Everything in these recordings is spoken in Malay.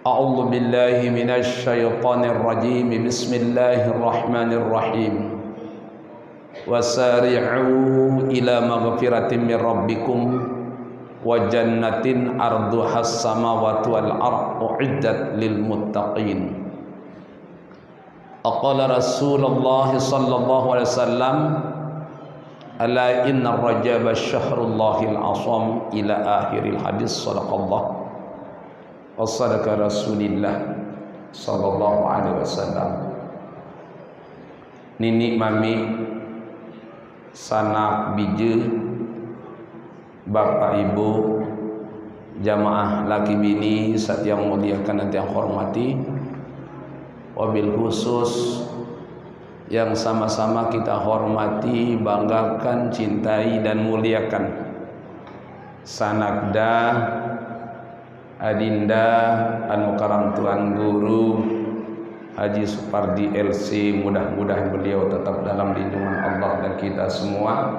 A'udzu billahi minasy syaithanir rajim. Bismillahirrahmanirrahim. Wasari'u ila maghfiratin min rabbikum wa jannatin arduhas samawati wal ardu uiddat lil muttaqin. Aqala Rasulullah sallallahu alaihi wasallam, ala inna rajaba syahrullahil asam ila akhiril hadis. Sadaqallah wa sadaqa Rasulillah sallallahu alaihi wasallam. Nini mami sanak bija bapak ibu jamaah laki bini saat yang muliakan dan yang hormati, wabil khusus yang sama-sama kita hormati, banggakan, cintai dan muliakan sanakda adinda anu karam Tuan Guru Haji Supardi LC, mudah-mudahan beliau tetap dalam lindungan Allah dan kita semua.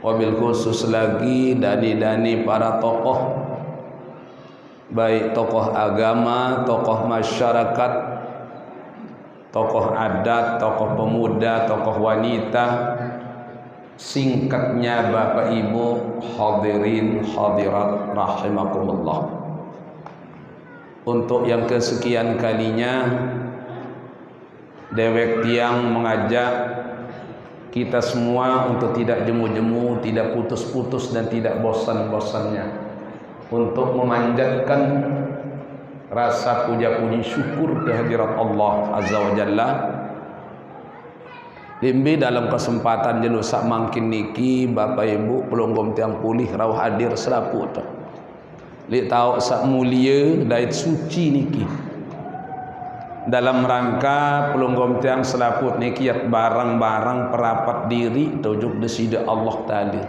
Wabil khusus lagi dani-dani para tokoh, baik tokoh agama, tokoh masyarakat, tokoh adat, tokoh pemuda, tokoh wanita, singkatnya Bapak Ibu hadirin hadirat rahimakumullah. Untuk yang kesekian kalinya dewek tiang mengajak kita semua untuk tidak jemu-jemu, tidak putus-putus dan tidak bosan-bosannya untuk memanjatkan rasa puja-puji syukur kehadirat Allah Azza wa Jalla. Limbi dalam kesempatan jelu sak mangkin niki Bapak Ibu pelonggom tiang pulih rawuh hadir seraput. Li tahu sak mulia dait suci niki. Dalam rangka pelonggom tiang selaput niki yat barang-barang perapat diri tujuk desida Allah Ta'ala.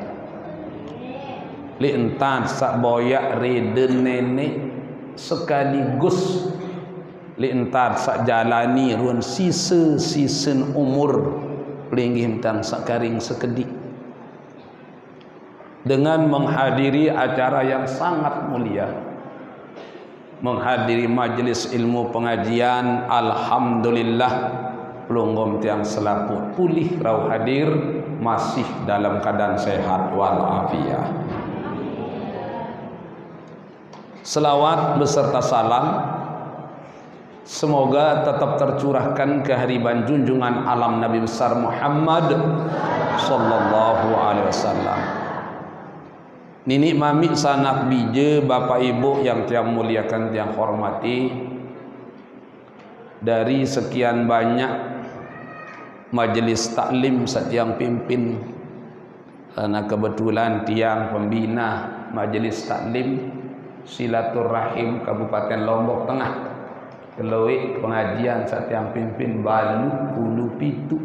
Li entan sak boyak reden nenek sekaligus li entar sak jalani ruan sisen umur pelinggih tang sak karing sekedik dengan menghadiri acara yang sangat mulia, menghadiri majelis ilmu pengajian. Alhamdulillah pelonggom tiang selaput pulih rawuh hadir masih dalam keadaan sehat walafiat. Selawat beserta salam semoga tetap tercurahkan kehariban junjungan alam Nabi besar Muhammad sallallahu alaihi wasallam. Nini mami sanak bija Bapak Ibu yang tiang muliakan tiang hormati, dari sekian banyak majelis taklim setiang pimpin, karena kebetulan tiang pembina majelis taklim silaturahim Kabupaten Lombok Tengah, Keloik pengajian setiang pimpin Balu Hulu Pitu,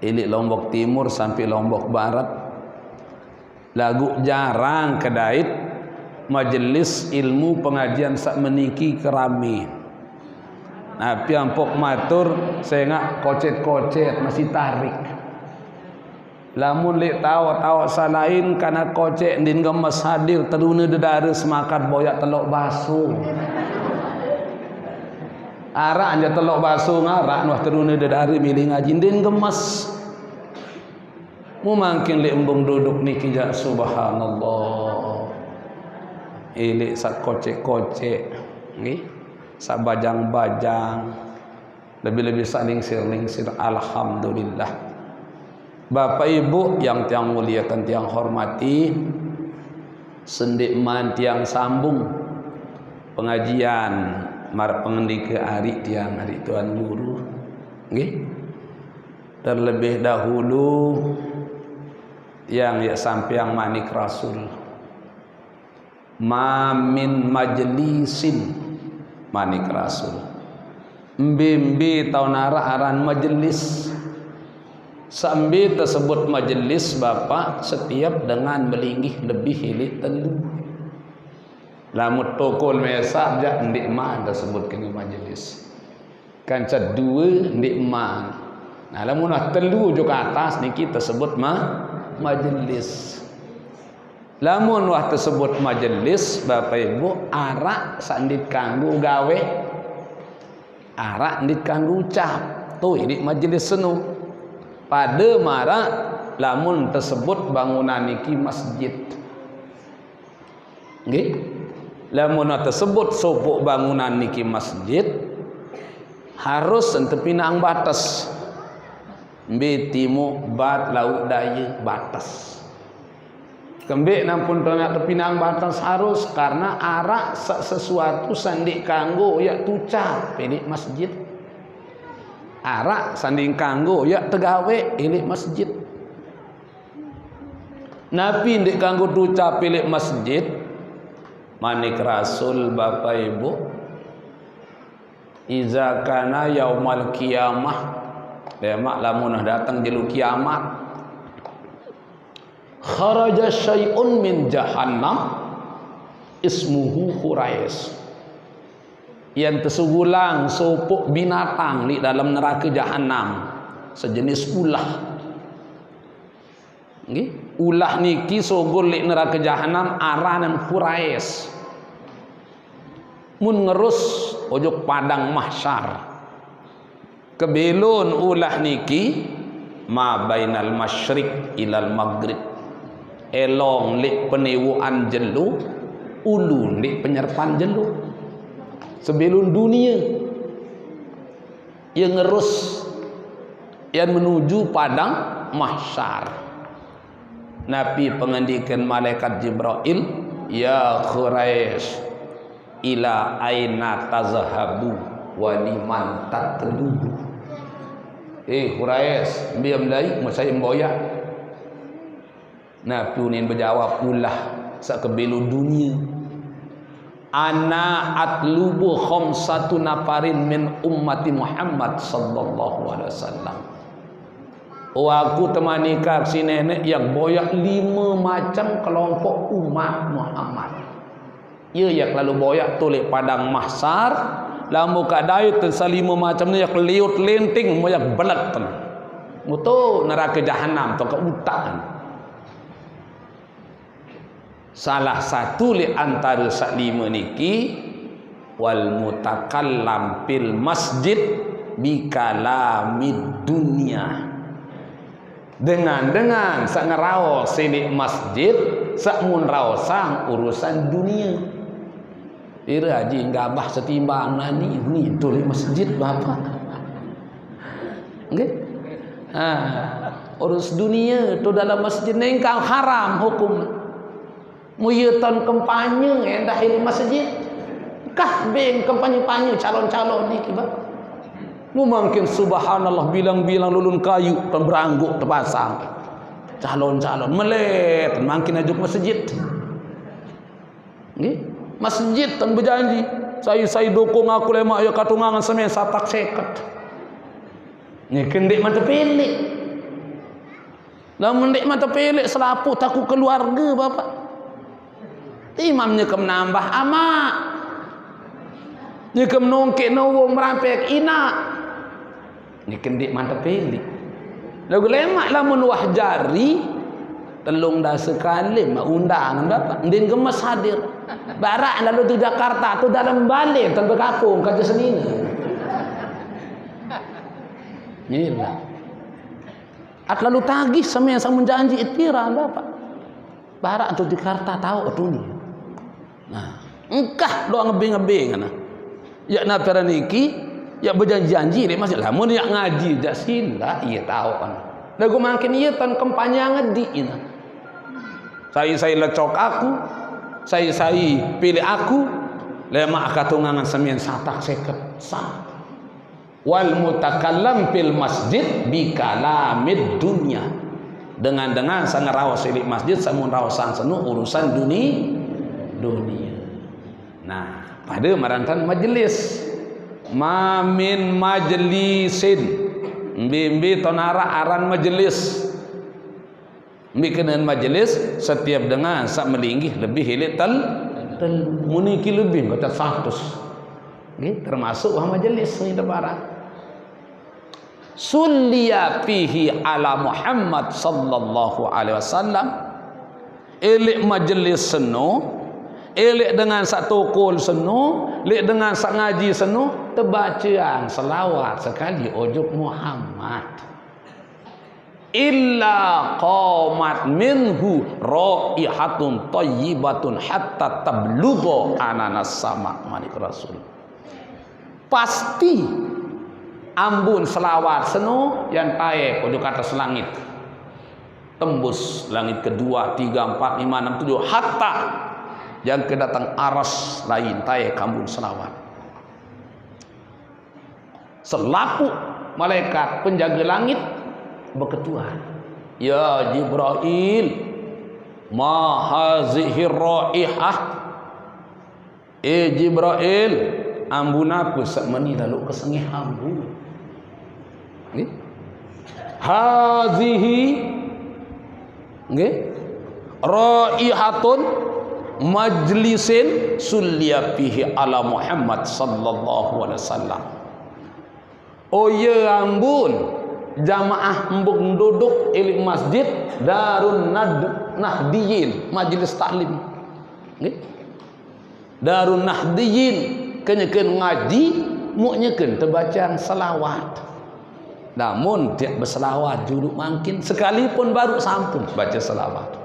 ilik Lombok Timur sampai Lombok Barat. Lagu jarang kedait majelis ilmu pengajian sak meniki kerami. Nah, piampok matur saya ngak kocet-kocet masih tarik. Lamun lek tawa-tawa salain kana kocek din gemes hadir teruna dedare semakat boyak telok baso. Arak anja telok baso ngarak noh teruna dedare milih ngaji din gemes. Mu mangkin lek embung duduk niki ja subhanallah. Lek sak kocek-kocek nggih, sak bajang-bajang, lebih-lebih sak lingsir-lingsir. Alhamdulillah. Bapak Ibu yang tiang muliakan tiang hormati, sendikman tiang sambung pengajian mar pengendika hari tiang hari Tuan Guru nggih. Terlebih dahulu yang ya sampai yang manik Rasul, mamin majelisin manik Rasul mbimbi taunara aran majelis sambil tersebut majelis Bapak setiap dengan melinggih lebih hilik telu lamut tokol mesak jak ndik mah tersebut kini majelis kanca dua ndik mah. Nah lamun telu jo ke atas niki tersebut mah majelis. Lamun wah tersebut majelis Bapak Ibu arak sandit kanggo gawe, arak ndit kanggo ucap. Tu ini majelis senu. Pada marak lamun tersebut bangunan niki masjid. Nggih. Lamun tersebut sopok bangunan niki masjid harus tepinang batas. Mbe timur bat laut daya batas. Kembik nampun tengah tepinang batas harus karena arak sesuatu sandik kanggo ya tucap pilih masjid. Arak sanding kanggo ya tegawe pilih masjid. Nabi ndik kanggo tucap pilih masjid. Manik Rasul Bapak Ibu. Iza kana yaumal qiyamah. Demak lamun datang jelu kiamat. Kharaja syai'un min jahannam ismuhu Khuraish. Yang tersugulang sopok binatang di dalam neraka jahanam sejenis ulah. Nggih, ulah niki sogol di neraka jahanam aranan Khuraish. Mun ngerus ojok padang mahsyar. Kebelun ulah niki ma bainal masyriq ilal maghrib. Elong lik penewuan jelu, ulun lik penyerpan jelu. Sebelum dunia yang ngerus yang menuju padang mahsyar. Nabi pengendikan malaikat Jibril, ya Quraisy, ila aina tazhabu wa liman tatlubu. Quraisy, biam dai musai mboyak. Nabi unin berjawab ulah sakebelu dunia. Ana atlubu khamsatu nafarin min ummati Muhammad sallallahu alaihi wasallam. Oh aku temani kak si nenek yang boyak 5 macam kelompok umat Muhammad. Ia yang lalu boyak tulik padang mahsyar, lamu kadai tensa 5 macam ni yang liut lenting moyak belat ten. Mutu neraka jahanam tu ke utaan. Salah satu li antara sak 5 niki wal mutakallam fil masjid bi kalamid dunya. Dengan sak ngeraos di masjid sak mun raosang urusan dunia. Ira haji ngabah setimbang nani ni tu li masjid Bapak. Nggih? Urus dunia tu dalam masjid ni kang haram hukum. Muyutan kampanye endah di masjid. Kah beng kampanye-kampanye calon-calon ni kibat. Mu mungkin subhanallah bilang-bilang lulun kayu dan berangguk terpasang. Calon-calon melet makin ajuk masjid. Nggih, masjid tan berjanji, saya dukung aku lemak ya katungangan semen satak seket. Ni kendik mata pelik. Lamun ndik mata pelik selapu taku keluarga Bapak. Imamnya kem nambah amak. Nya kem nongkek nawong merampek ina. Ni kendik mata pelik. Lagu lemak lamun wah jari telung dah sekali mak undangan Bapak. Ndin gemes hadir. Barak lalu tu Jakarta tu dalam balik tanpa kapung kerja senina. Gila. At lalu tagih sama yang sama janji itira Bapak. Barak tu Jakarta tahu tu ni. Nah, engkah doa ngebing-ngebing kana. Ya na peraniki ya berjanji-janji dek masih lamun ya ngaji jak sila iya tahu kan. Lagu makin iya tan kampanye ngedi ina. Saya lecok aku, saya pilih aku, lemak katungangan semien satak seket sah. Wal mutakallam fil masjid bi kalamid dunya. Dengan sang rawas di masjid samun rawasan senu urusan dunia. Nah, pada marantan majelis mamin majlisin mbi tonara aran majelis mikeun majelis setiap dengan sak melinggih lebih hilit tel muniki lebih kata 100 nggih termasuk wah majelis ni barang sulliya fihi ala Muhammad sallallahu alaihi wasallam elek majlis seno, elek dengan sak tokol seno, elek dengan sak ngaji seno, terbacaan selawat sekali ojok Muhammad. Illa qamat minhu raihatun thayyibatun hatta tablugha ananas sama manik Rasul. Pasti ambun selawat seno yang tae ojok atas langit. Tembus langit kedua, 3, 4, 5, 6, 7 hatta yang kedatang aras lain tae kambun selawat. Selapu malaikat penjaga langit berketuan, ya Jibril, ma hazihi raihah, Jibril, ambun aku sak meni lalu kesengih ambun. Nggih, hazihi nggih raihatun majlisin sulliya fihi ala Muhammad sallallahu alaihi wasallam. Oh ya ambun, jamaah embuk duduk ilik masjid Darun Nahdiyin, majlis taklim. Nggih. Darun Nahdiyin kenyekeun ngaji, mu nyekeun terbacaan selawat. Namun tiap berselawat duduk mangkin sekalipun baru sampun baca selawat.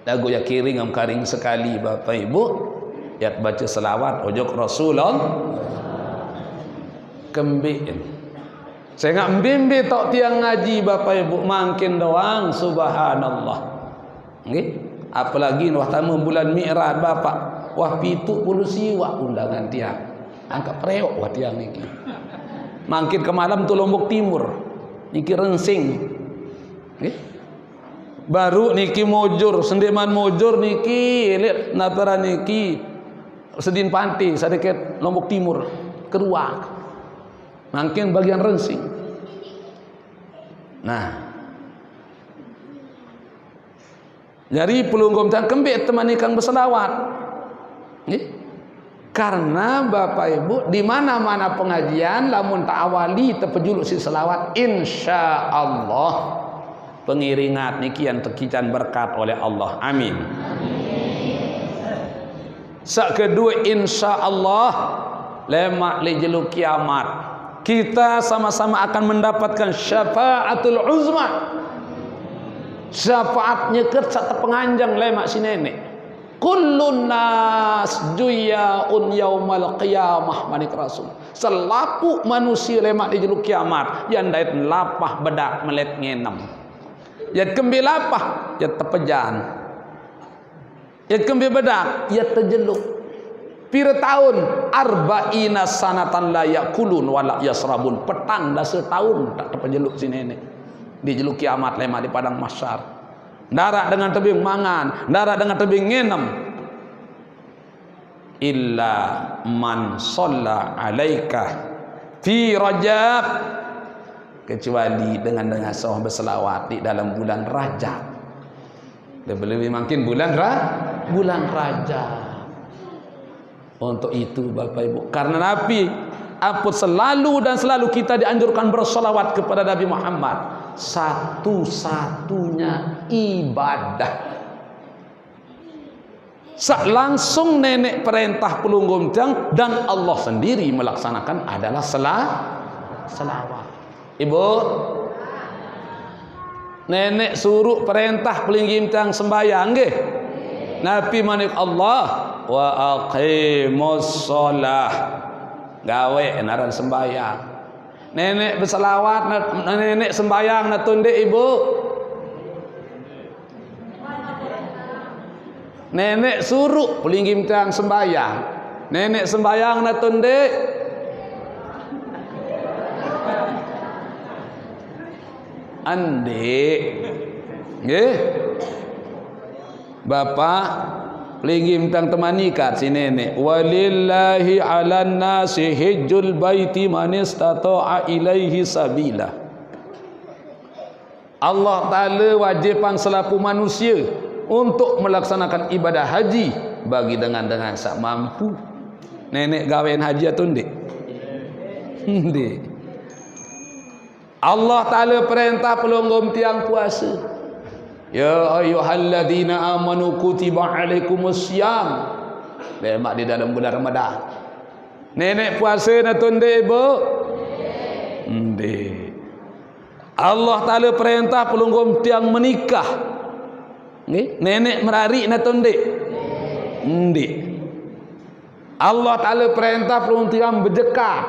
Lagu ya kiring am karing sekali Bapak Ibu, ya baca selawat ojok Rasulullah kembin. Saya nggak mbimbi tok tiang ngaji Bapak Ibu mangkin doang, subhanallah. Nggih, apalagi wah tamu bulan Mi'raj Bapak, wah 70 siwa undangan tiang. Angkat preok wah tiang niki. Mangkin ke malam tu Lombok Timur. Niki Rensing. Nggih. Baru niki Mojur, Sendeman Mojur niki lihat natara niki Sedin Panti sedikit Lombok Timur keruak. Mungkin bagian Rensing. Nah, jadi pelunggum dan kembik teman ikan berselawat. Karena Bapak Ibu di mana-mana pengajian lamun tak awali terpejuluk si selawat, insya Allah pengiringat niki yang terkican berkat oleh Allah. Amin. Sak kedua insya Allah lemak li jeluk kiamat. Kita sama-sama akan mendapatkan syafaatul uzma. Syafaatnya kerja penganjang lemak si nenek. Kullun nas juyaun yaumal qiyamah manik Rasul. Selapu manusia lemak di jeluk kiamat yang dait lapah bedak melet ngenem. Ya kembi lapah ya tepejan. Ya kembi bedak ya terjeluk. Pira tahun arba'ina sanatan la yakulun wala yasrabun, petang dah setahun tak terpenjeluk si nenek di jeluk kiamat lemah di padang mahsyar. Darat dengan tebing mangan, darat dengan tebing ngenem. Illa man shalla alaika fi Rajab, kecuali dengan sawah berselawat di dalam bulan Rajab. Lebih makin bulan Rajab. Untuk itu Bapak Ibu, karena Nabi apa selalu dan selalu kita dianjurkan bersolawat kepada Nabi Muhammad, satu-satunya ibadah. Langsung nenek perintah pelunggum tiang dan Allah sendiri melaksanakan adalah selawat. Ibu, nenek suruh perintah pelunggum tiang sembahyang nggih. Nabi manik Allah wa aqimus shalah, gawe enaran sembahyang. Nenek berselawat, nenek sembahyang natunde ibu. Nenek suruh pelinggim tiang sembahyang, nenek sembahyang natunde. Ande nggih Bapak linggim tang temani kat si nenek. Walillahi 'alan nasi hajjul baiti man istata'a ilaihi sabila. Allah Ta'ala wajibkan selaku manusia untuk melaksanakan ibadah haji bagi dengan sak mampu. Nenek gawean haji atau ndik? Ndik. Allah Ta'ala perintah pelonggom tiang puasa. Ya ayyuhalladzina amanu kutiba alaikumussyam. Lemak di dalam bulan Ramadan. Nenek puasa nak tunde ibu? Ndek. Allah Taala perintah pelunggum tiang menikah. Nggih, nenek merari nak tunde? Ndek. Allah Taala perintah pelunggum tiang berzakat,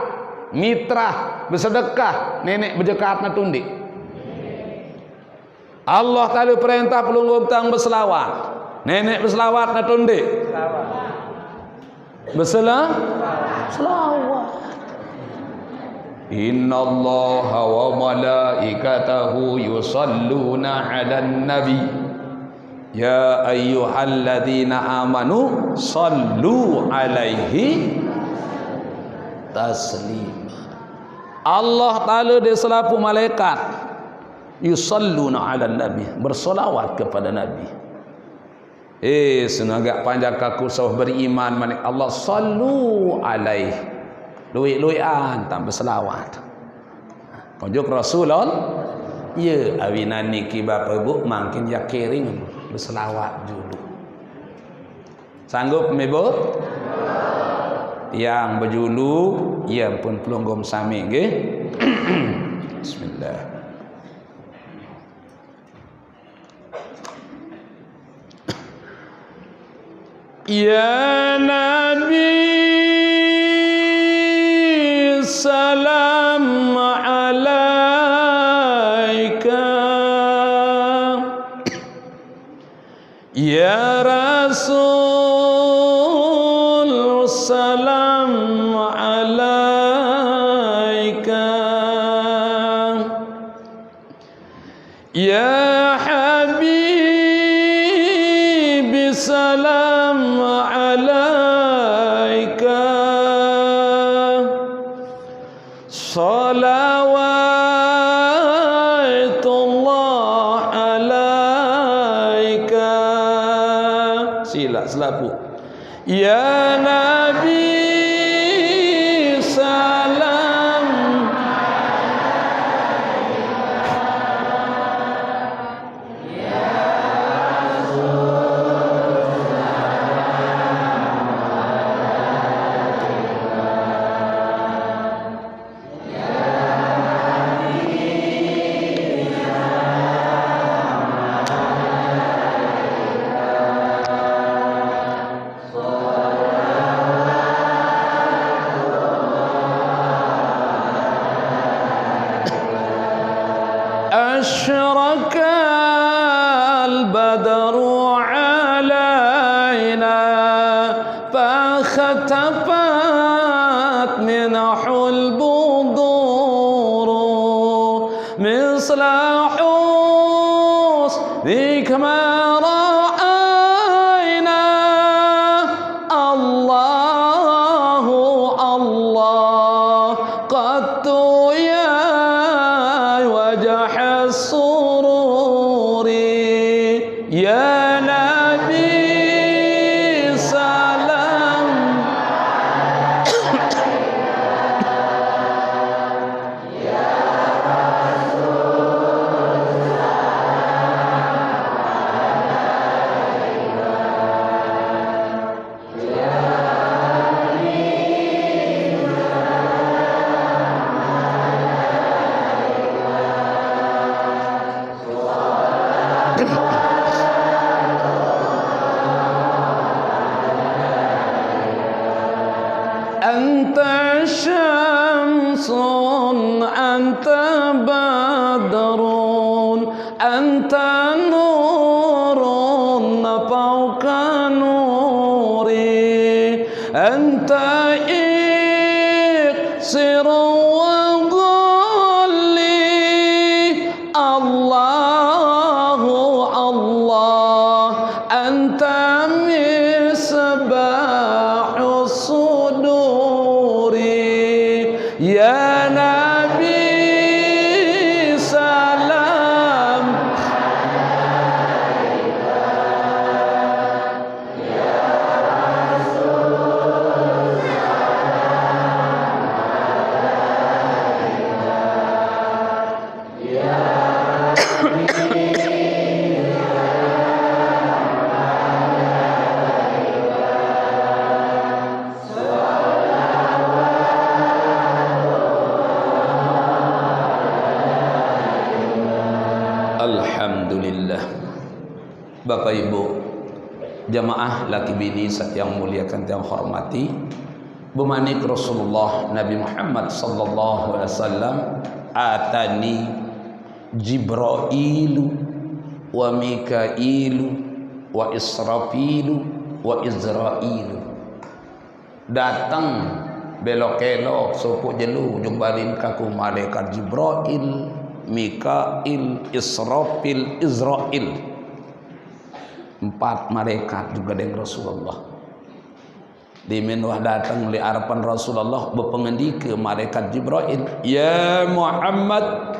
mitra, bersedekah, nenek berzakat nak tunde. Allah Taala perintah pelunggum tiang berselawat, nenek berselawat nak tunde. Selawat. Innallaha wa malaikatahu yusalluna 'alan nabi. Ya ayyuhalladzina amanu sallu 'alaihi taslima. Allah Taala dia selaku malaikat yusalluna 'alan nabi, bersolawat kepada nabi. Senagak panjang kaku sawah beriman manik Allah sallu alaih. Luik-luikan tak berselawat. Konjuk Rasulullah. Ya, awinan niki bapa ibu makin ya kering berselawat dulu. Sanggup ibu? Yang berjulu ia pun pelunggum sami nggih. Bismillah. Ya Nabi salam alaika, ya Rasul salam alaika, ya Habib salam alaika, salawatullah alaika. Sila selapu. Ya Nabi salam أشرق البدر علينا فاختفت منح البذور مثل حسنك ما رأينا الله الله قد يا وجح السرور يا نبي سلام يا أنت شمس أنت بدر أنت نور فوق نوري أنت إكسر وغلي الله الله أنت مصباح الصدور يا نبي سلام يا رسول سلام يا Alhamdulillah. Bapak Ibu jamaah laki bini yang muliakan yang hormati, bemanik Rasulullah Nabi Muhammad sallallahu alaihi wasallam, atani Jibrailu wa Mikailu wa Israfilu wa Izrailu. Datang belok-elok sopo jelu jumbalin kaku malaikat Jibrail, Mikail, Israfil, Izrail. 4 malaikat juga dengan Rasulullah. Di menwah datang li harapan Rasulullah berpengendika malaikat Jibrail, ya Muhammad,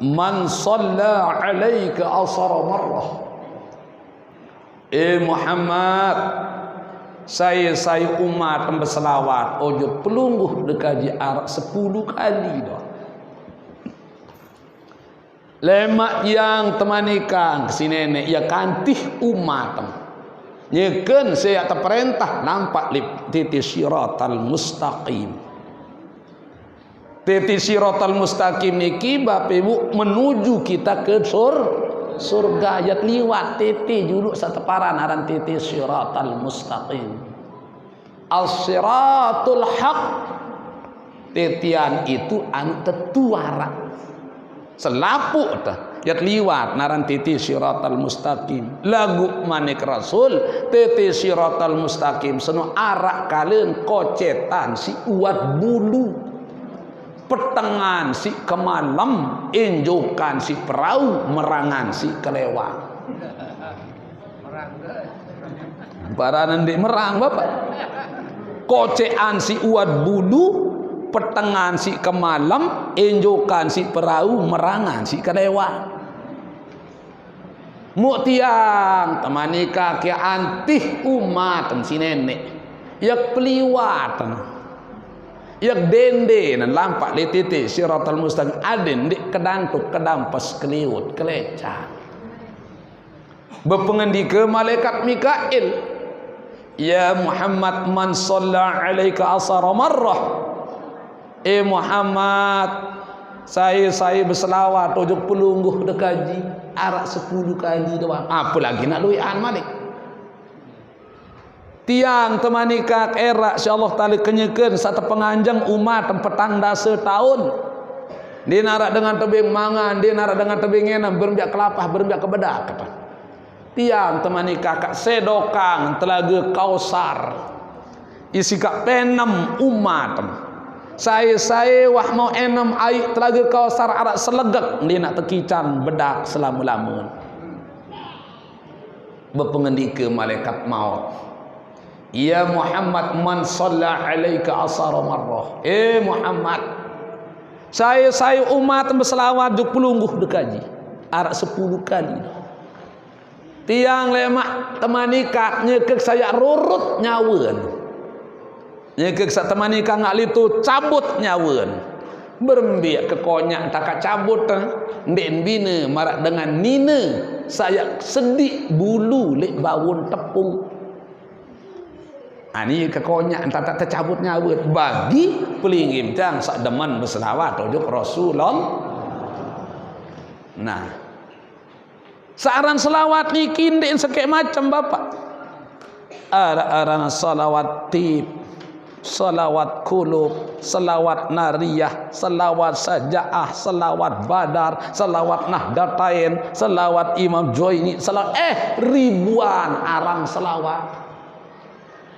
man shalla alaika asara marrah. Muhammad, saya umat berselawat ojo pelungguh dekaji arak 10 kali dah. Lemak yang temanikan kesini nenek ya kantih umat nyeken saya terperintah nampak lip titi siratal mustaqim. Titi siratal mustaqim niki Bapak Ibu menuju kita ke surga. Ya liwat titi juluk sateparan aran titi siratal mustaqim. As-siratul haq, titian itu anu tetuara selapuk dah yat liwat naran titi siratal mustaqim. Lagu manik Rasul titi siratal mustaqim seno arak kalian kocetan si uat bulu, petengan si kemalam, injukan si perahu, merangan si kelewat. Baranan di merang Bapak. Kocean si uat bulu, petengan si kemalam, injukan si perahu, merangan si kelewat. Muktiang temani kaki antih umat si nenek yak peliwatan yak dende nan lampak di titik siratal mustaqim aden di kedantuk kedampas keliut kelecah. Berpengendika malaikat Mikail, ya Muhammad, man shalla alaika asara marrah. Muhammad, saya berselawat ojok pelungguh dekaji arak 10 kali doang. Apa lagi nak luian malik? Tiang temanikak erak insyaallah taala kenyekeun satu penganjang umat petang dasa tahun. Dia narak dengan tebing mangan, dia narak dengan tebing enam berbiak kelapah, berbiak kebedak kata. Tiang temanikak sedokang telaga Kausar. Isi kak penem umat. Saya wah mau enam air telaga Kausar arak selegak dia nak tekican bedak selama-lama. Berpengendika malaikat maut, ya Muhammad, man shalla alaika asara marrah. Muhammad, saya umat berselawat juk pelungguh dekaji arak 10 kali. Tiang lemak temanikak nyekek saya rurut nyawan. Nyekek sa temanikak ngali tu cabut nyawan. Berembiak kekonyak tak cabut ndek bina marak dengan nina saya sedik bulu lek bawun tepung. Ani kekonyak tak tercabut nyawa bagi pelingim cang sak deman berselawat ojuk Rasulullah. Nah, searan selawat niki ndek sekek macam Bapak. Arana salawat tib, salawat kulub, salawat nariyah, salawat sajaah, salawat badar, salawat nahdatain, salawat Imam Joini, salawat ribuan arang selawat.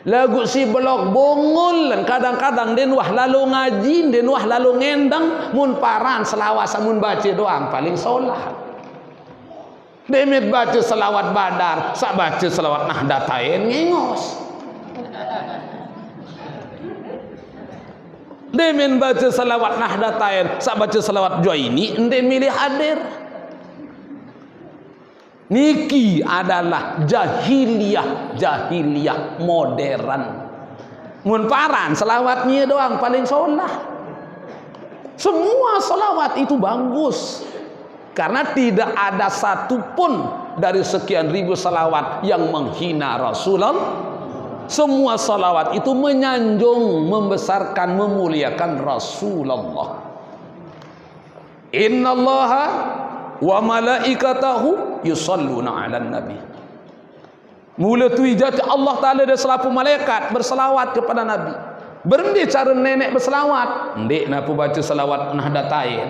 Lagu si blok bongol kadang-kadang den wah lalu ngaji, den wah lalu ngendang mun paran selawat samun baca doang paling solat. Demit baca selawat badar, sak baca selawat nahdatain ngengos. Demen baca selawat nahdatain, sak baca selawat Juaini, ende milih hadir. Niki adalah jahiliyah modern. Mun paran selawatnya doang paling solah. Semua selawat itu bagus. Karena tidak ada satupun dari sekian ribu selawat yang menghina Rasulullah. Semua salawat itu menyanjung, membesarkan, memuliakan Rasulullah. Innallaha wa malaikatahu yusalluna 'alan nabi. Mula tu ijat Allah Taala dia selaku malaikat berselawat kepada nabi. Berndi cara nenek berselawat, ndik napa baca selawat Nahdlatain,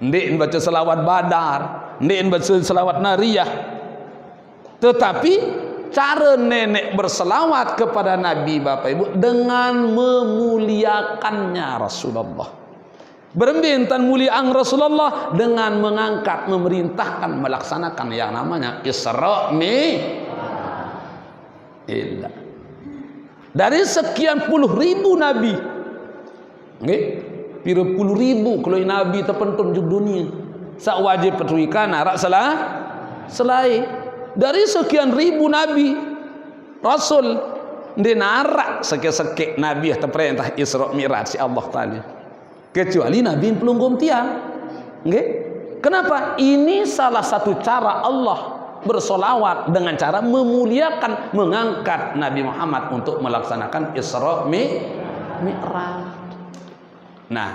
ndik baca selawat Badar, ndik baca selawat Nariyah. Tetapi cara nenek berselawat kepada Nabi Bapak Ibu dengan memuliakannya Rasulullah. Bermintan muliaan Rasulullah dengan mengangkat, memerintahkan, melaksanakan yang namanya Isra Mi'raj. Dari sekian puluh ribu Nabi, pira puluh ribu kalau Nabi terpentun di dunia, sak wajib petuikan arak salah selai. Dari sekian ribu Nabi Rasul dinarak sekek-sekek Nabi terperintah Isra Mi'raj si Allah Ta'ala, kecuali Nabi pelunggum tiang. Kenapa? Ini salah satu cara Allah bersolawat dengan cara memuliakan, mengangkat Nabi Muhammad untuk melaksanakan Isra Mi'raj. Nah,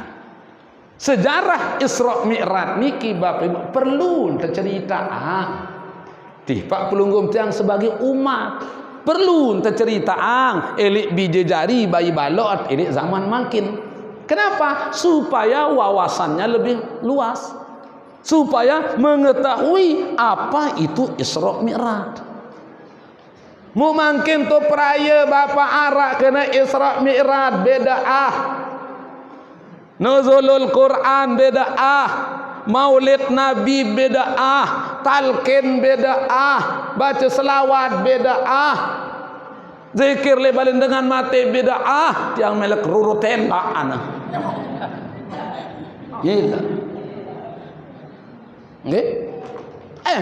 sejarah Isra Mi'raj niki Bapak Ibu perlu tercerita. Pak pelunggum tiang sebagai umat perlu tercerita elik biji jari bayi balot elik zaman makin. Kenapa? Supaya wawasannya lebih luas, supaya mengetahui apa itu Isra Mi'raj. Mu makin tu peraya bapa arak kena Isra Mi'raj bid'ah, nuzulul Quran bid'ah, Maulid Nabi bid'ah, talqin bid'ah, baca selawat bid'ah, zikir lebalin dengan mati bid'ah, yang melek ruruten ana. Gila.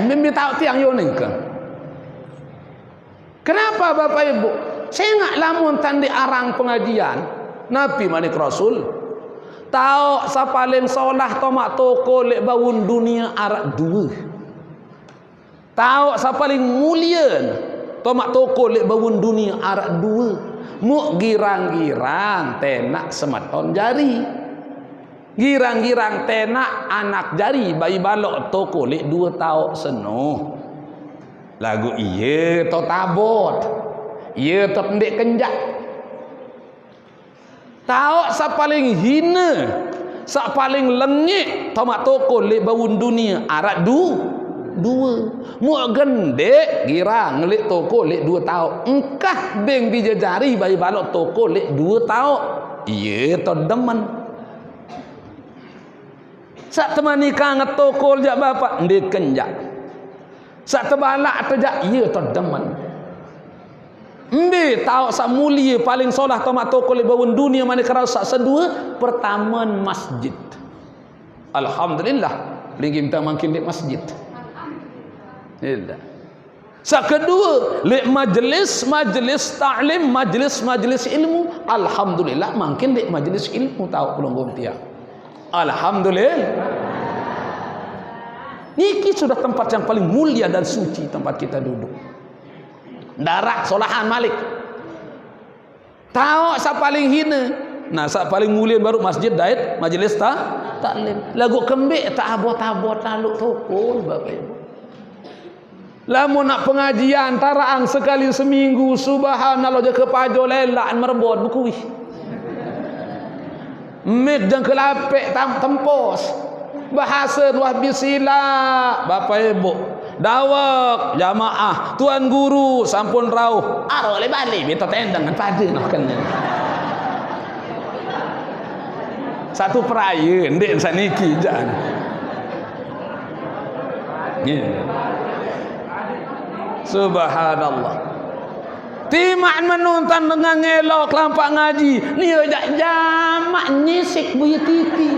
Mimpi tahu tiang yo ning kan. Kenapa Bapak Ibu? Saya ngak lamun tandi arang pengajian Nabi manik Rasul. Tahu sa paling solah tomak toko lek bawun dunia arak dua. Tahu sa paling mulia tomak toko lek bawun dunia arak dua. Mu girang-girang tenak sematon jari, girang-girang tenak anak jari bayi balok toko lek 2 tahun senuh. Lagu iye to tabot, iye to pendek kenjak. Tahu sa paling hina, sa paling lengit tomak toko lek bawun dunia arak dua. Mu gendek girang ngelik toko lek 2 tahun. Engkah beng bijajari bayi balok toko lek 2 tahun. Iye to demen. Sak temani kanget toko jak bapak ndek kenjak. Sak tebalak tejak iye to demen. Mbe tahu sak mulia paling solah tomak toko le bawun dunia mana kerasa sak sedua pertamaan masjid. Alhamdulillah lagi kita makin di masjid. Alhamdulillah. Sak kedua le majlis ta'lim, majlis ilmu. Alhamdulillah makin di majlis ilmu tahu pelunggum tiang. Alhamdulillah. Niki sudah tempat yang paling mulia dan suci tempat kita duduk. Darak solahan Malik. Tahu sa paling hina. Nah, sa paling mulia baru masjid dait majlis taklim. Lagu kembik tak abot-abot lalu tokol Bapak Ibu. Lamun nak pengajian taraang sekali seminggu subhanallah je kepajo lelaan merebot bukuih. Mik jang kelapek tempos. Bahasa luah bisila Bapak Ibu. Dawak jamaah tuan guru sampun rauh aro le balik minta tendang pada nak kena satu peraya ndek saniki jan subhanallah timak menonton dengan ngelok lampak ngaji ni jak jamak nyisik buya titi.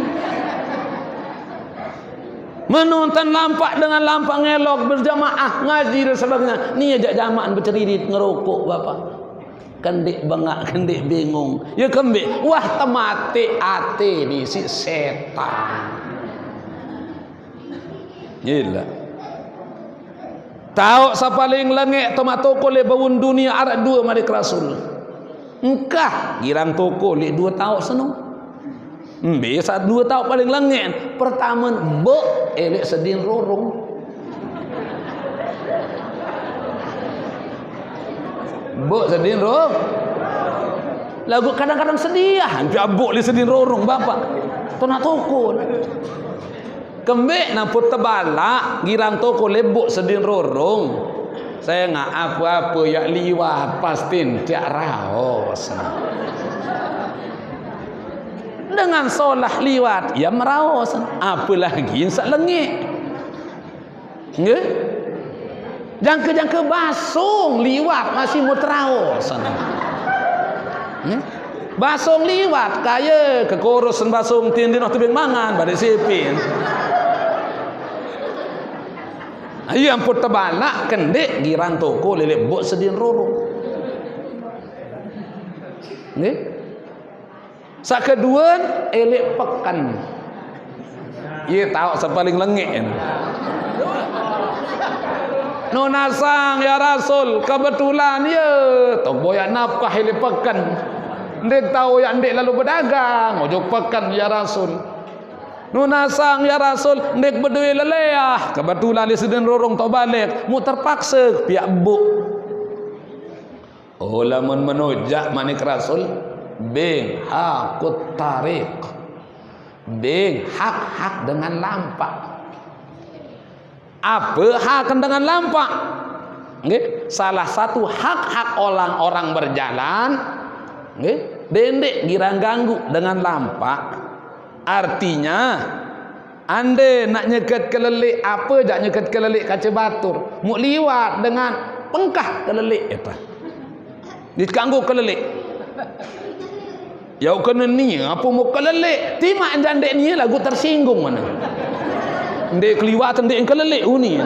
Menonton lampak dengan lampak ngelok berjamaah ngaji dan sebagainya. Ni ajak jamaah berceridit ngerokok bapak. Kendek bengak, kendek bingung. Ya kembik, wah temate ate ni si setan. Gila. Tahu sa paling lengek tomat toko le bawun dunia arak 2 madik Rasul. Engkah girang toko le 2 tahun senung. Biasa 2 tahun paling lengit. Pertama bok elek sedin rorong. Bok sedin rorong. Lagu kadang-kadang sedih. Hampir bok li sedin rorong bapak. Tu nak tokol. Kembek namput tebalak girang toko lebok sedin rorong. Saya ngak apa-apa yak liwat pastin tiak raos. Dengan solah liwat ya meraos. Apa lagi sak lengit. Nggih? Jangka-jangka basung liwat masih mau teraos. Basung liwat kaya kekurusan basung tindin waktu bing mangan pada sipin. Ayo ampun tebalak kendek girang toko lelek bok sedin rorong. Nggih? Sak kedua elek pekan. Ia tahu sepaling lengit. Nona sang ya Rasul, kebetulan ya tok boyak nafkah elek pekan. Ndek tahu yang ndek lalu berdagang, ojo pekan ya Rasul. Nuna sang ya Rasul, ndek berdua leleah. Kebetulan dia sedang rorong tok balik, mu terpaksa pihak buk. Oh lamun menujak manik Rasul, bing hakut tarik. Bing hak-hak dengan lampak. Apa hak dengan lampak? Nggih, salah satu hak-hak orang-orang berjalan, nggih, dendek girang ganggu dengan lampak. Artinya ande nak nyeket kelelik apa jak nyeket kelelik kaca batur mu liwat dengan pengkah kelelik eta dikanggu kelelik ya kena ni apa mu kelelik timak jandek ni lagu tersinggung mana ndek keliwat ndek kelelik uni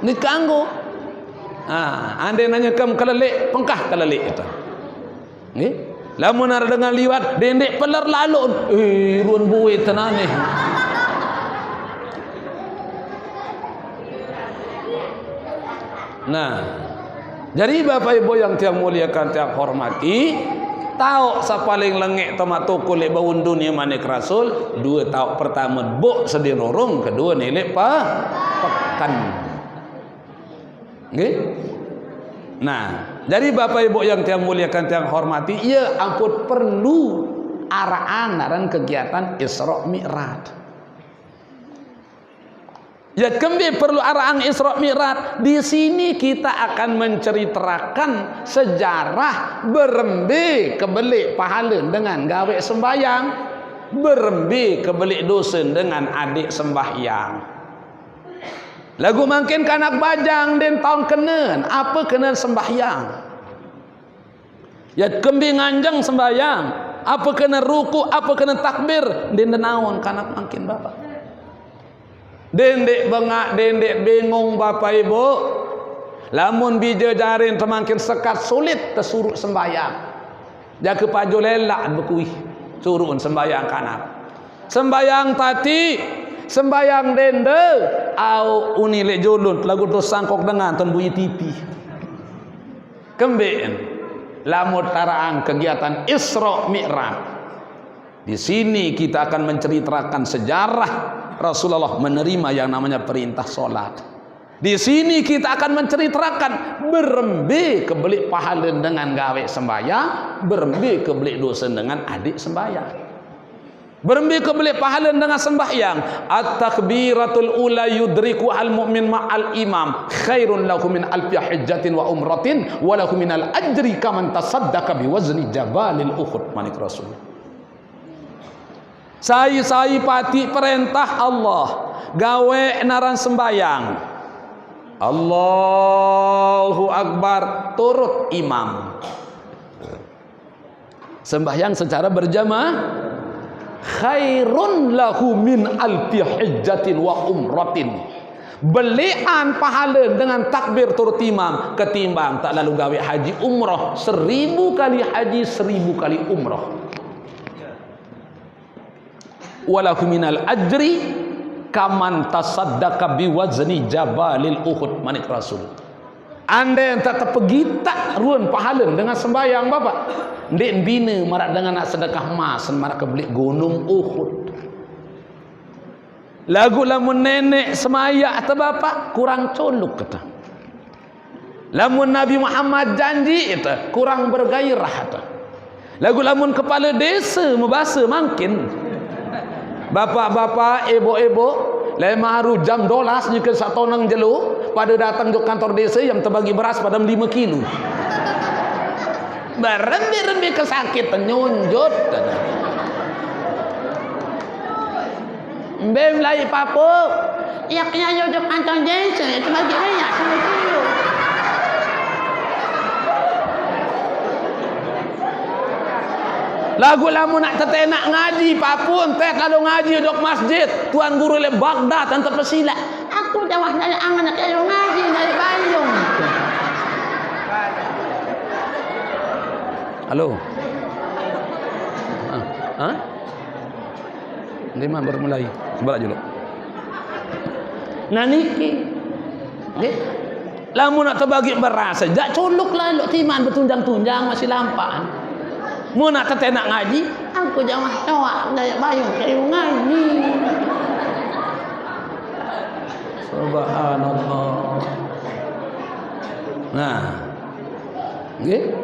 dikanggu ande nanya kam kelelik pengkah kelelik eta nggih. Lamun ada dengan liwat dendek peler lalun ruan buih tenane. Nah, jadi Bapak Ibu yang tiang muliakan tiang hormati, tahu sa paling lengek tomat toko lek baun dunia manik Rasul, 2 tahun pertama bok sedin rorong, kedua nilai pekan. Nggih? Nah, jadi Bapak Ibu yang tiang muliakan tiang hormati, ia ampun perlu araan dan kegiatan Isra Mi'raj. Ya kembali perlu araan Isra Mi'raj. Di sini kita akan menceritakan sejarah berembe kebelik pahala dengan gawe sembahyang, berembe kebelik dosa dengan adik sembahyang. Lagu makin kanak bajang dan tahun kenen apa kena sembahyang. Ya kembing anjang sembahyang, apa kena ruku, apa kena takbir, dan naon kanak makin bapak. Dendek bengak, dendek bingung Bapak Ibu. Lamun bija jarin temakin sekat sulit tersuruh sembahyang. Jaga paju lelak bekui suruh sembahyang kanak. Sembahyang tati sembayang dende au uni lek julun lagu tu sangkok dengan ton bunyi TV kembeen lamut taraan kegiatan Isra Mi'raj. Di sini kita akan menceritakan sejarah Rasulullah menerima yang namanya perintah solat. Di sini kita akan menceritakan berembe kebelik pahala dengan gawe sembahyang, berembe kebelik dosa dengan adik sembahyang. Berembi kebelik pahala dengan sembahyang. At-takbiratul ula yudriku al-mu'min ma'al imam khairun lahu min alfi hijjatin wa umratin wa lahu minal ajri kaman tasaddaqa biwazni jabalil Uhud manik Rasul. Sai pati perintah Allah gawe naran sembahyang. Allahu Akbar turut imam. Sembahyang secara berjamaah khairun lahu min alfi hijjatin wa umratin. Belian pahala dengan takbir turut imam ketimbang tak lalu gawe haji umrah 1000 kali haji 1000 kali umrah. Walahu minal ajri kaman tasaddaqa biwazni jabalil Uhud manik Rasul. Anda yang tak terpergi tak ruan pahala dengan sembahyang bapa. Ndek bina marak dengan nak sedekah emas marak kebeli gunung Uhud. Lagu lamun nenek semaya atau bapa kurang colok kata. Lamun Nabi Muhammad janji itu kurang bergairah kata. Lagu lamun kepala desa membasa makin. Bapak-bapak, ibu-ibu, lemaru jam dolas jika satu nang jelu pada datang ke kantor desa yang terbagi beras pada 5 kilo. Berembi-rembi kesakitan nyunjut. Mbem lai papu. Yak yo jok kantor desa itu bagi banyak sama kilo. Lagu lamu nak tetenak ngaji papun teh kalau ngaji dok masjid tuan guru le Baghdad antar pesila aku jawah dari angan kayo ngaji dari Bandung. Halo. Hah? Lima baru mulai. Sebelah dulu. Nah niki. Nggih. Lamun nak terbagi beras saja colok lah lok timan bertunjang-tunjang masih lampaan. Mau nak tetenak ngaji, aku jangan tawak dari bayung kayu ngaji. Subhanallah. Nah, nggih.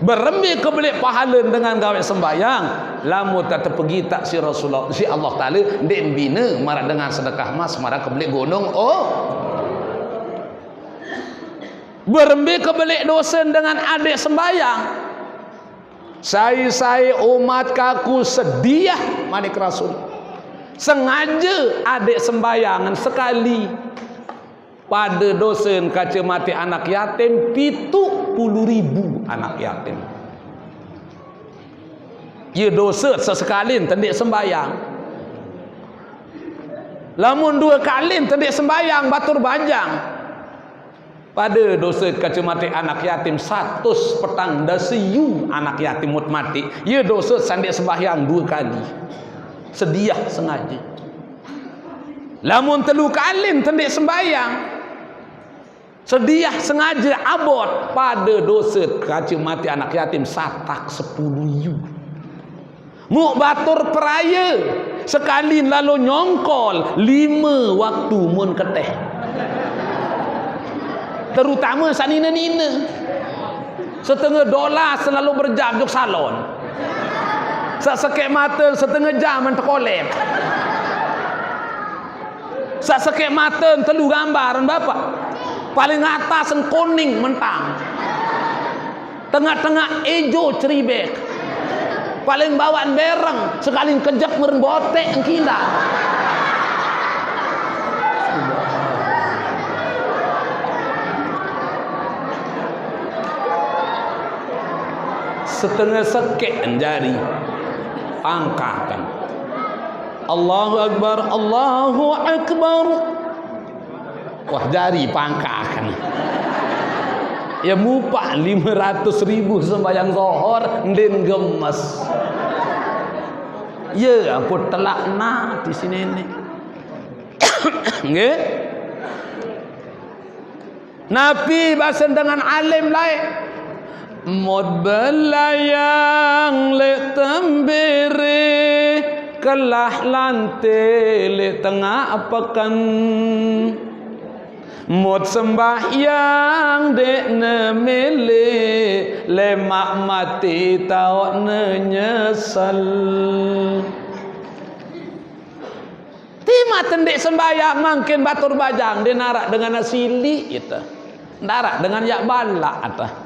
Berembi kebelik pahala dengan gawe sembayang, lamun tak terpergi tak si Rasulullah, si Allah Taala ndek bina marah dengan sedekah mas marah kebelik gunung Berembi kebelik dosen dengan adik sembayang. Saya umat kaku sedia manik Rasul sengaja adik sembayangan sekali pada dosen kaca mati anak yatim 70.000 anak yatim. Ya dosa sesekali tendik sembayang. Lamun 2 kali tendik sembayang batur bajang. Pada dosa kacamata anak yatim 100 petang dasiu anak yatim mati. Ya dosa sandik sembahyang 2 kali. Sedia sengaja. Lamun 3 kali tendik sembahyang. Sedia sengaja abot pada dosa kacamata anak yatim satak 10 yu. Muk batur peraya sekali lalu nyongkol 5 waktu mun keteh. Terutama sanina-nina $1/2 selalu berjam jok salon. Sak-sekek mata 1/2 jam terkolek. Sak-sekek mata 3 gambaran bapak. Paling atas kuning mentang. Tengah-tengah hijau ceribek. Paling bawaan bereng sekali kejak meren botek engkinda. Setengah sekek jari pangkakan Allahu Akbar Allahu Akbar wah jari pangkakan ya mupak 500.000 sembahyang zuhur ndin gemes ya aku telak na di sini ni nggih Nabi bahasa dengan alim lain Mod belayang le tembere kelah lante le tengah pekan Mod sembahyang dek nemele le mak mati tau nyesal Tima tendek sembahyang makin batur bajang dia narak dengan asili itu narak dengan yak balak atah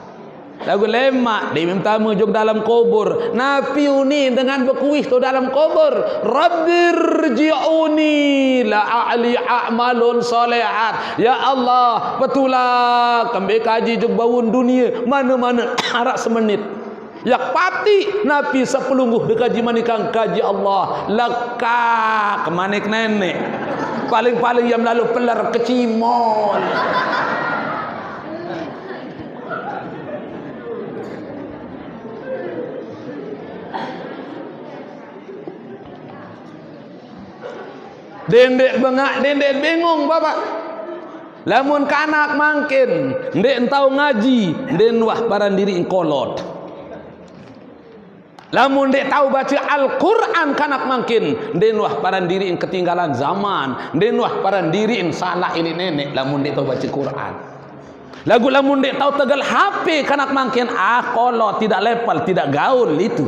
lagu lemak dia pertama jog dalam kubur Nabi uni dengan berkuih tu dalam kubur Rabbirji'uni la'ali a'malun solehat ya Allah betulah kembali kaji jog bawun dunia mana-mana arak semenit yak pati Nabi sepelungguh dekaji manikang kaji Allah leka kemanik nenek paling-paling yang lalu pelar kecimol Dendek bengak, dendek bingung bapak. Lamun kanak mangkin ndek entau ngaji, ndek wah paran diri kolot. Lamun ndek tahu baca Al-Quran kanak mangkin, ndek wah paran diri ketinggalan zaman, ndek wah paran diri salah ini nenek. Lamun ndek tahu baca Quran. Lagu lamun ndek tahu tegal HP kanak mangkin, kolot, tidak level, tidak gaul itu.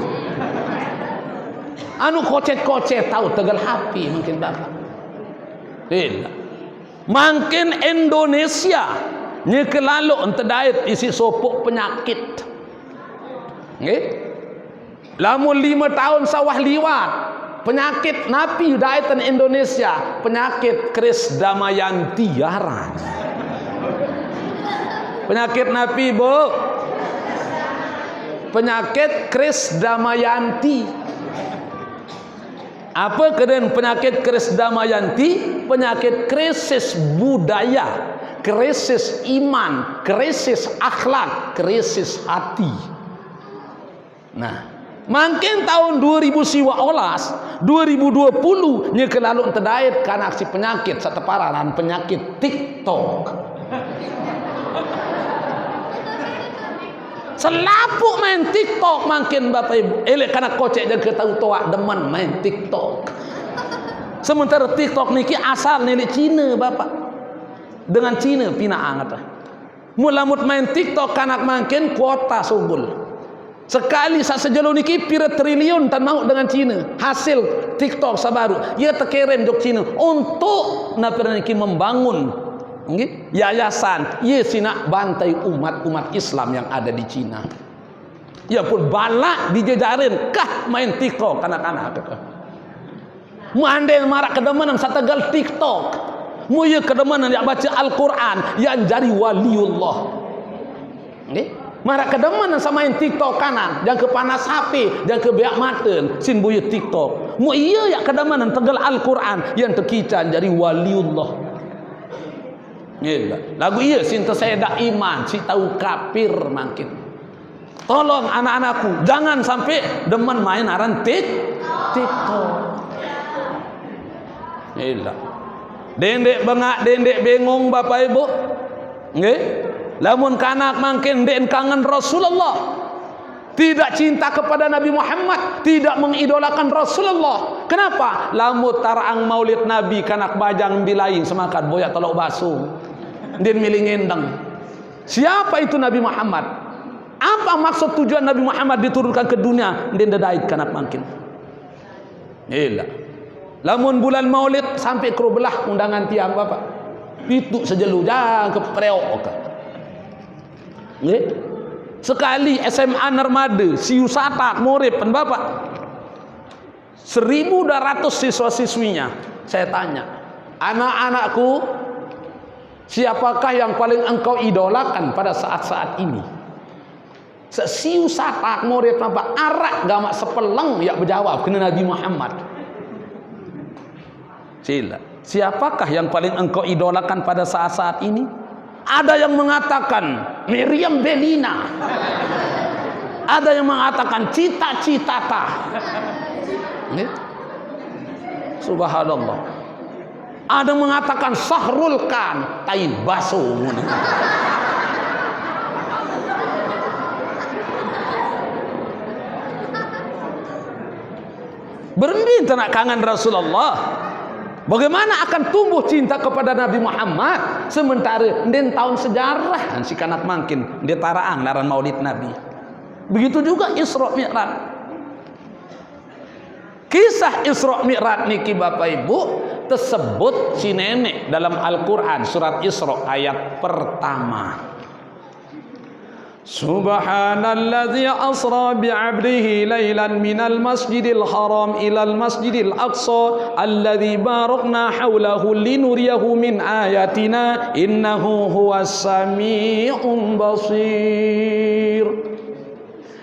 Anu kocet-kocet tahu tegal HP mungkin bapak. Mungkin Indonesia nyekelalu entedait isi sopok penyakit. Nggih? Lamun 5 tahun sawah liwat, penyakit napi daitan Indonesia, penyakit Kris Damayanti yaran. Penyakit napi, Bu. Penyakit Kris Damayanti. Apa kemudian penyakit Kris Damayanti? Penyakit krisis budaya, krisis iman, krisis akhlak, krisis hati. Nah, makin tahun 2020 nyekelalu terdait karena aksi penyakit satepararan penyakit TikTok. Selapuk main TikTok makin Bapak Ibu. Elek karena kocek dan ketahu toak demen main TikTok. Sementara TikTok niki asal nenek Cina Bapak. Dengan Cina pinaan kata. Mulamut main TikTok kanak makin kuota subul. Sekali sejauh niki pira triliun tan mau dengan Cina. Hasil TikTok sabaru. Ia terkirim jok Cina untuk napira niki membangun yayasan ye sinak bantai umat Islam yang ada di Cina. Ya pun balak dijejarin kah main TikTok kanak-kanak. Mu andai marak kedemanan satagal TikTok. Mu ye kedemanan yang baca Al-Quran yang jadi waliullah. Nggih? Marak kedemanan sama main TikTok kanan, yang ke panas HP, yang ke beak maten, sin buye TikTok. Mu iya ya kedemanan tegal Al-Quran yang terkican jadi waliullah. Lagu iya sinta saya dak iman, si tahu kafir makin. Tolong anak-anakku jangan sampai demen main aran TikTok. Dendek bengak, dendek bengong Bapak Ibu. Nggih? Lamun kanak makin dek kangen Rasulullah. Tidak cinta kepada Nabi Muhammad, tidak mengidolakan Rasulullah. Kenapa? Lamun tarang maulid Nabi kanak bajang bilain semakan boyak telok basuh. Din milih ngendang. Siapa itu Nabi Muhammad? Apa maksud tujuan Nabi Muhammad diturunkan ke dunia? Din dadait kanak makin. Gila. Lamun bulan Maulid sampai kerubelah undangan tiang Bapak. Itu sejelu jangan ke preok. Nggih. Sekali SMA Narmada, siusata murid pen Bapak. 1.200 siswa-siswinya. Saya tanya, anak-anakku, siapakah yang paling engkau idolakan pada saat-saat ini? Sesiu satak murid Bapak arak gamak sepeleng ya berjawab kena Nabi Muhammad. Sila. Siapakah yang paling engkau idolakan pada saat-saat ini? Ada yang mengatakan Miriam Belina. Ada yang mengatakan Cita-Citata. Subhanallah. Ada yang mengatakan Sahrul Khan, tain baso. Berhenti nak kangen Rasulullah. Bagaimana akan tumbuh cinta kepada Nabi Muhammad sementara den tahun sejarah si kanak makin dia taraang laran maulid Nabi. Begitu juga Isra Mi'raj. Kisah Isra Mi'raj niki Bapak Ibu tersebut si nenek dalam Al-Quran surat Isra ayat pertama. Subhanalladzi asra bi'abdihi laylan minal masjidil haram ilal masjidil aqsa alladzi barakna hawlahu linuriyahu min ayatina innahu huwas sami'un basir.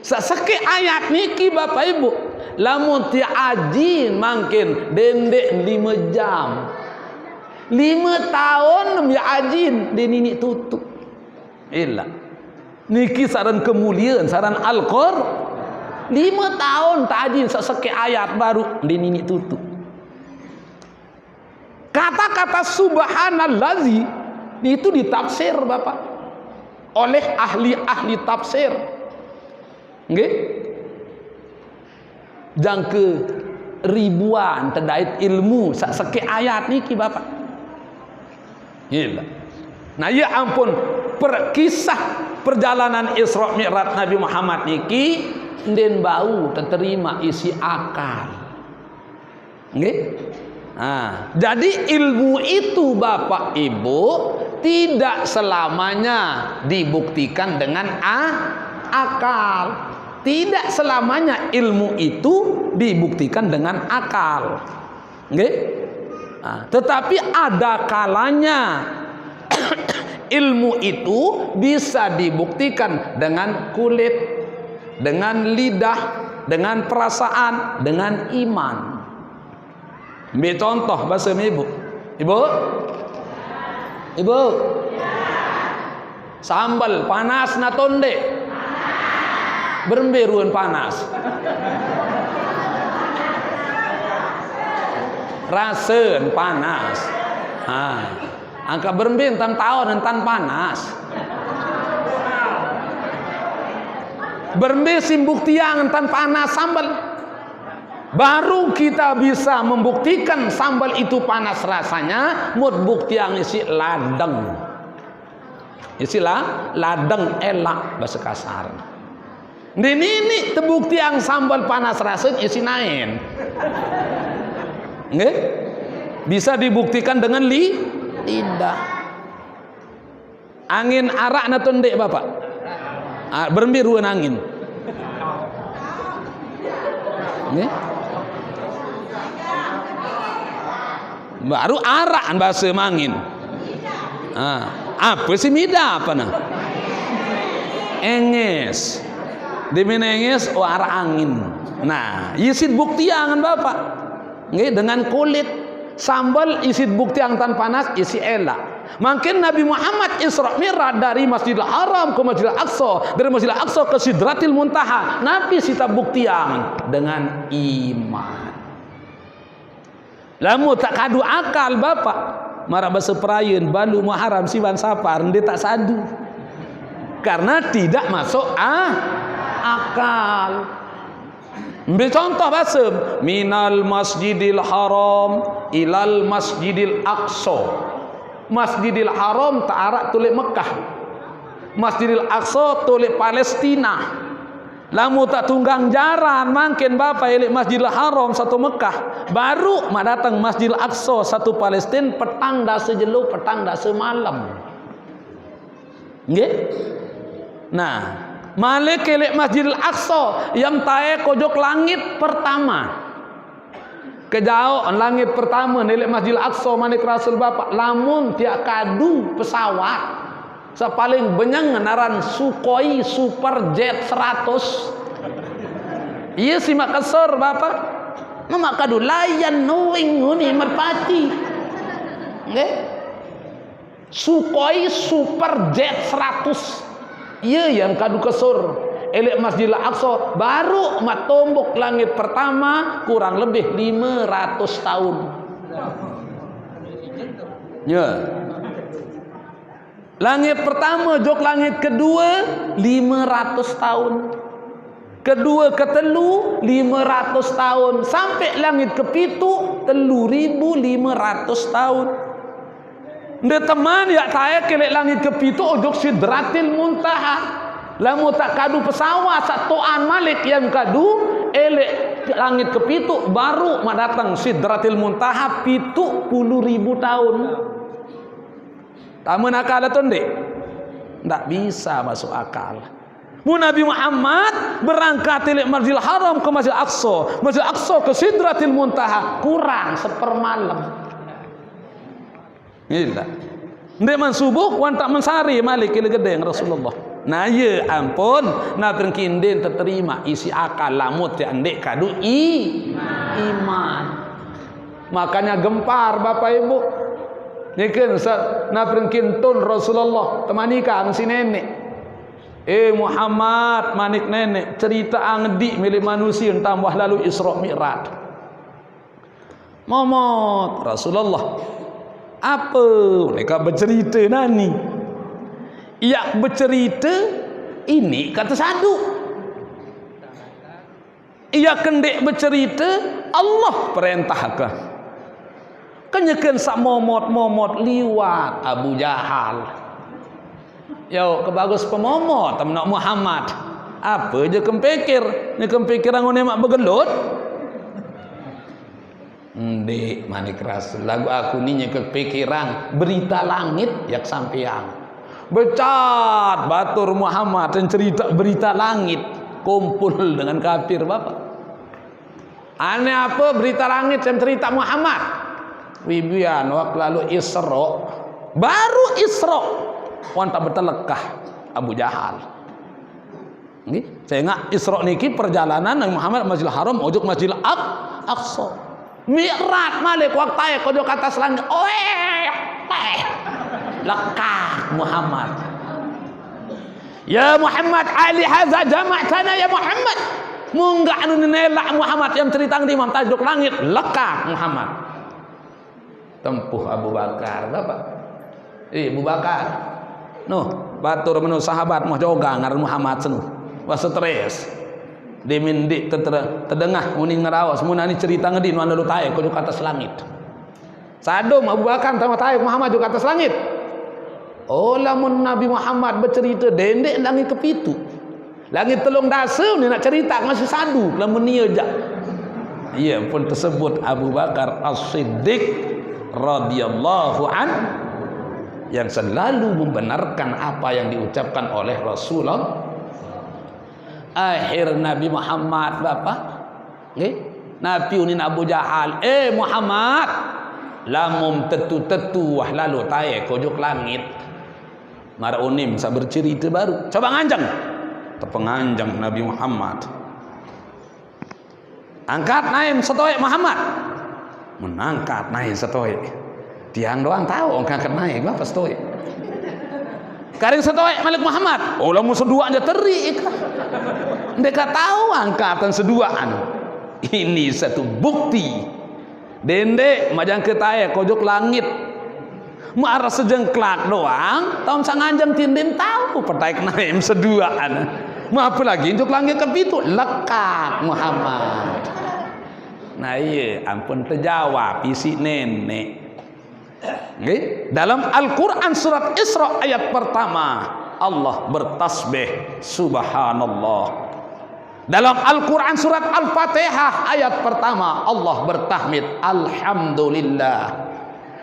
Sasake ayat niki Bapak Ibu lamun ti ajin mangkin dendek 5 jam 5 tahun ya ajin denini tutup ilah niki saran kemuliaan saran Al-Qur'an 5 tahun tajin seseke ayat baru di nini tutup. Kata-kata subhanallazi Itu ditafsir Bapak oleh ahli-ahli tafsir. Nggih. Jangke ribuan terkait ilmu sak ayat niki Bapak. Gila. Nah ya ampun, kisah perjalanan Isra Mi'raj Nabi Muhammad niki den bau terima isi akal. Nggih? Nah, jadi ilmu itu Bapak Ibu tidak selamanya dibuktikan dengan akal. Tidak selamanya ilmu itu dibuktikan dengan akal. Nggih? Nah, tetapi ada kalanya ilmu itu bisa dibuktikan dengan kulit, dengan lidah, dengan perasaan, dengan iman. Ambil contoh bahasa Ibu. Ibu. Sambal panas na tonde. Beremberuan panas. Rasen panas. Angka berembe entan tahun entan panas. Berembe simbuktiang entan panas sambal. Baru kita bisa membuktikan sambal itu panas rasanya. Mut buktiang isi ladeng. Isilah ladeng elak bahasa kasar. Ini terbukti yang sambal panas rasanya isi nain. Nggih? Bisa dibuktikan dengan lidah. Angin arak na tondek Bapak. Berembiruan angin. Nggih? Baru arak bahasa angin. Apa sih mida apa nah? Enges. Dimenenges arah angin. Nah, isit bukti angan Bapak. Nggih, dengan kulit sambal isit bukti ang tan panas isi elak. Makin Nabi Muhammad Isra Mi'raj dari Masjidil Haram ke Masjidil Aqsa, dari Masjidil Aqsa ke Sidratil Muntaha. Nabi sita bukti angan dengan iman. Lamu tak kadu akal Bapak. Marah bahasa perayaan balu muharam siban sapar dia tak sadu. Karena tidak masuk akal. Ambil contoh bahasa minal masjidil haram ilal masjidil aqsa. Masjidil haram ta'arak tulik Mekah, Masjidil aqsa tulik Palestina. Lamu tak tunggang jaran makin Bapak ilik Masjidil Haram satu Mekah, baru mak datang Masjidil Aqsa satu Palestina petang dah sejelu petang dah semalam. Nggih? Nah, malik ilik Masjidil Aqsa yang tae kojok langit pertama. Kejauhan langit pertama ilik Masjidil Aqsa manik Rasul Bapak lamun tiak kadu pesawat. Sepaling benyang naran Sukhoi Super Jet 100. Iya si mak kesor Bapak. Mak kadu layan nuing nguni merpati. Nggih? Sukhoi Super Jet 100. Iya yang kadu kesor. Elek Masjidil Aqsa baru mak tombok langit pertama kurang lebih 500 tahun. Ya. Langit pertama jok langit kedua 500 tahun. Kedua ketelu 500 tahun. Sampai langit kepitu 3.500 tahun. Nde teman ya saya kelek langit kepitu ojok Sidratil Muntaha. Lamu tak kadu pesawat satuan malik yang kadu elek langit kepitu baru mendatang Sidratil Muntaha 70.000 tahun. Tak menakal atau tidak? Tak bisa masuk akal. Nabi Muhammad berangkat dari Masjidil Haram ke Masjidil Aqsa, Masjidil Aqsa ke Sidratil Muntaha kurang sepermalam. Gila. Ndek man subuh wan tak mensari malik ile gedeng Rasulullah. Nah ya ampun, na terkinden terterima isi akal lamut ya ndek kadu iman. Makanya gempar Bapak Ibu. Niken na perkintun Rasulullah temani kang si nenek. Muhammad manik nenek cerita angdi milik manusia tambah lalu Isra Mi'raj. Momot Rasulullah. Apa? Mereka bercerita nani. Ia bercerita ini kata sadu. Ia kendek bercerita Allah perintahkan. Kenyakan sak momot liwat Abu Jahal. Yo kebagus pemomot nak Muhammad. Apa je kempikir? Ni kempikiran ngone mak bergelut. Dek manik keras lagu aku ni kepikiran berita langit yak sampeang. Becat batur Muhammad dan cerita berita langit kumpul dengan kafir bapak. Aneh apa berita langit yang cerita Muhammad? Wibian waktu lalu Isra, baru Isra wan tak bertelekah Abu Jahal. Nggih, saya ingat Isra niki perjalanan Nabi Muhammad Masjidil Haram ojuk Masjidil Aqsa. Mi'raj malik waktu kojo ke atas langit. Lekah Muhammad. Ya Muhammad ali hadza jama'tana ya Muhammad. Munggah anu nelak Muhammad yang cerita di Imam tajuk langit lekah Muhammad. Tempuh Abu Bakar bapak. Abu Bakar. Noh, batur menu sahabat mah joga ngaran Muhammad senu. Wah stres. Dimindik terdengah muni ngerawas munani cerita ngedin anu lu tae ku atas langit. Sadom Abu Bakar sama tae Muhammad juga atas langit. Oh lamun Nabi Muhammad bercerita dendek langit kepitu. Langit telung dasa ni nak cerita masih sadu lamun nia jak. Ia pun tersebut Abu Bakar As-Siddiq radhiyallahu an yang selalu membenarkan apa yang diucapkan oleh Rasulullah. Akhir Nabi Muhammad bapak nggih Nabi unin Abu Jahal Muhammad lamum tetu wah lalu tae kojok langit mar unim sa bercerita baru coba nganjang terpenganjang Nabi Muhammad angkat naik setoek Muhammad menangkat naik setoek tiang doang tahu angkat naik bapak setoek karing setoek Malik Muhammad oh lamun sedua aja terik mereka tahu angkatan seduaan. Ini satu bukti. Dendek majang ketaya kojok langit. Marah sejengklak doang. Tahun sanganjang tindin tahu pertaik naim seduaan. Mau apa lagi untuk langit kepitu lekat Muhammad. Nah iya ampun terjawab isi nenek. Okay? Dalam Al-Quran surat Isra ayat pertama Allah bertasbih subhanallah. Dalam Al-Quran surat Al-Fatihah ayat pertama Allah bertahmid alhamdulillah.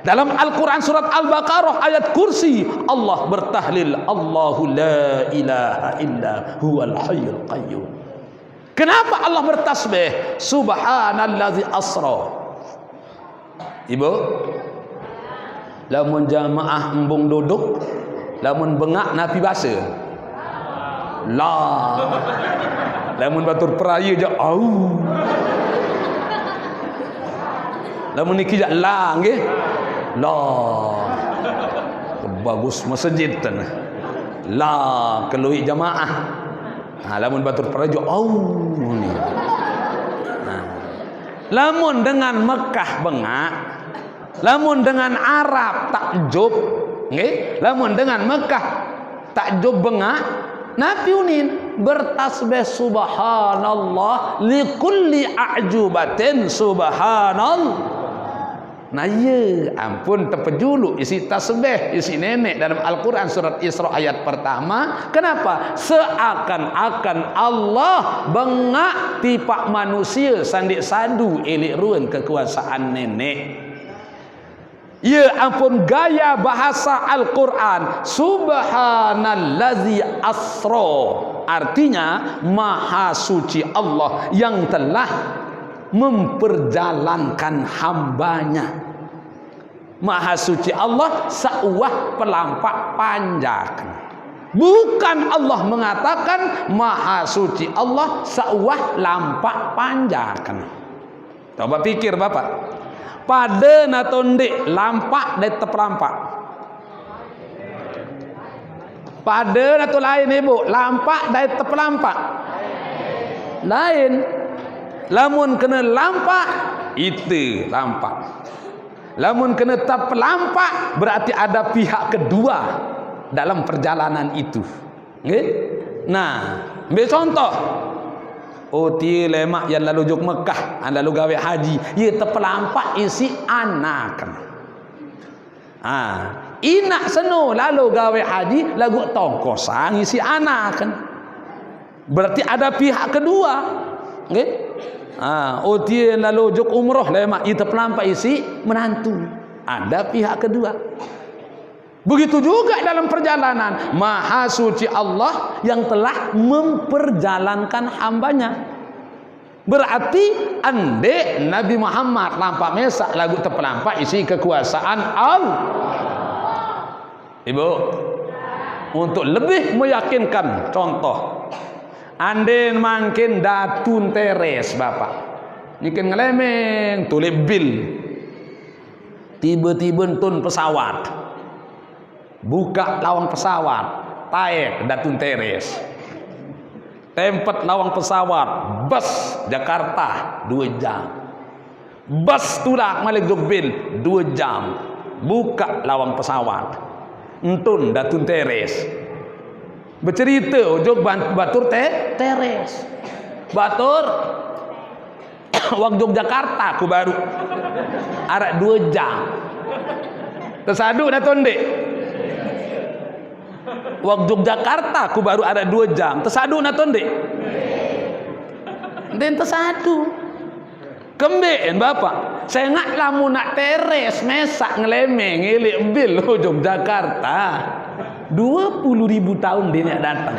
Dalam Al-Quran surat Al-Baqarah ayat kursi Allah bertahlil Allahu la ilaha illa huwal hayyul qayyum. Kenapa Allah bertasbih subhanallazi asra? Ibu lamun jamaah embung duduk lamun bengak napi basa la lamun batur peraya je au lamun niki je la nggih la bagus masjid tan la kelui jamaah lamun batur peraya je au ni lamun dengan Mekah bengak lamun dengan Arab takjub nggih lamun dengan Mekah takjub bengak Nabi unin bertasbih subhanallah likulli a'jubatin subhanallah. Nah ya ampun terpejulu isi tasbih isi nenek dalam Al-Quran surat Isra ayat pertama. Kenapa? Seakan-akan Allah bengak tipak manusia sandik sadu elik ruan kekuasaan nenek. Ya ampun gaya bahasa Al-Quran subhanallazi asra artinya maha suci Allah yang telah memperjalankan hambanya. Maha suci Allah seuah pelampak panjang. Bukan Allah mengatakan maha suci Allah seuah lampak panjang. Coba pikir bapak pada natonde lampak dan terpelampak. Pada atau lain ibu lampak dan terpelampak lain. Lamun kena lampak itu lampak. Lamun kena terpelampak berarti ada pihak kedua dalam perjalanan itu. Nggih? Nah, ambil contoh. Oh tie lemak yang lalu juk Mekah, an lalu gawe haji, ye terpelampak isi anak. Inak seno lalu gawe haji lagu tongkosang isi anak kan. Berarti ada pihak kedua. Nggih? Oh tie lalu juk umroh lemak ye terpelampak isi menantu. Ada pihak kedua. Begitu juga dalam perjalanan. Maha suci Allah yang telah memperjalankan hambanya. Berarti ande Nabi Muhammad lampak mesak lagu terpelampak isi kekuasaan Allah. Ibu, untuk lebih meyakinkan contoh, ande makin datun teres bapak, niken ngelemeng tulis bil, tiba-tiba tun pesawat. Buka lawang pesawat, taek datun teres. Tempat lawang pesawat, bus Jakarta 2 jam. Bus tulak Malik Jogbil 2 jam. Buka lawang pesawat. Entun datun teres. Bercerita ujung batur teres. Batur wang Yogyakarta ku baru. Arak 2 jam. Tersadu datun dek. Waktu Jakarta aku baru ada 2 jam. Tersadu naton dek. Den tersadu. Kemben bapak. Saya nak lamu nak teres mesak ngelemeng ngilik bil ujung Jakarta. 20.000 tahun dia nak datang.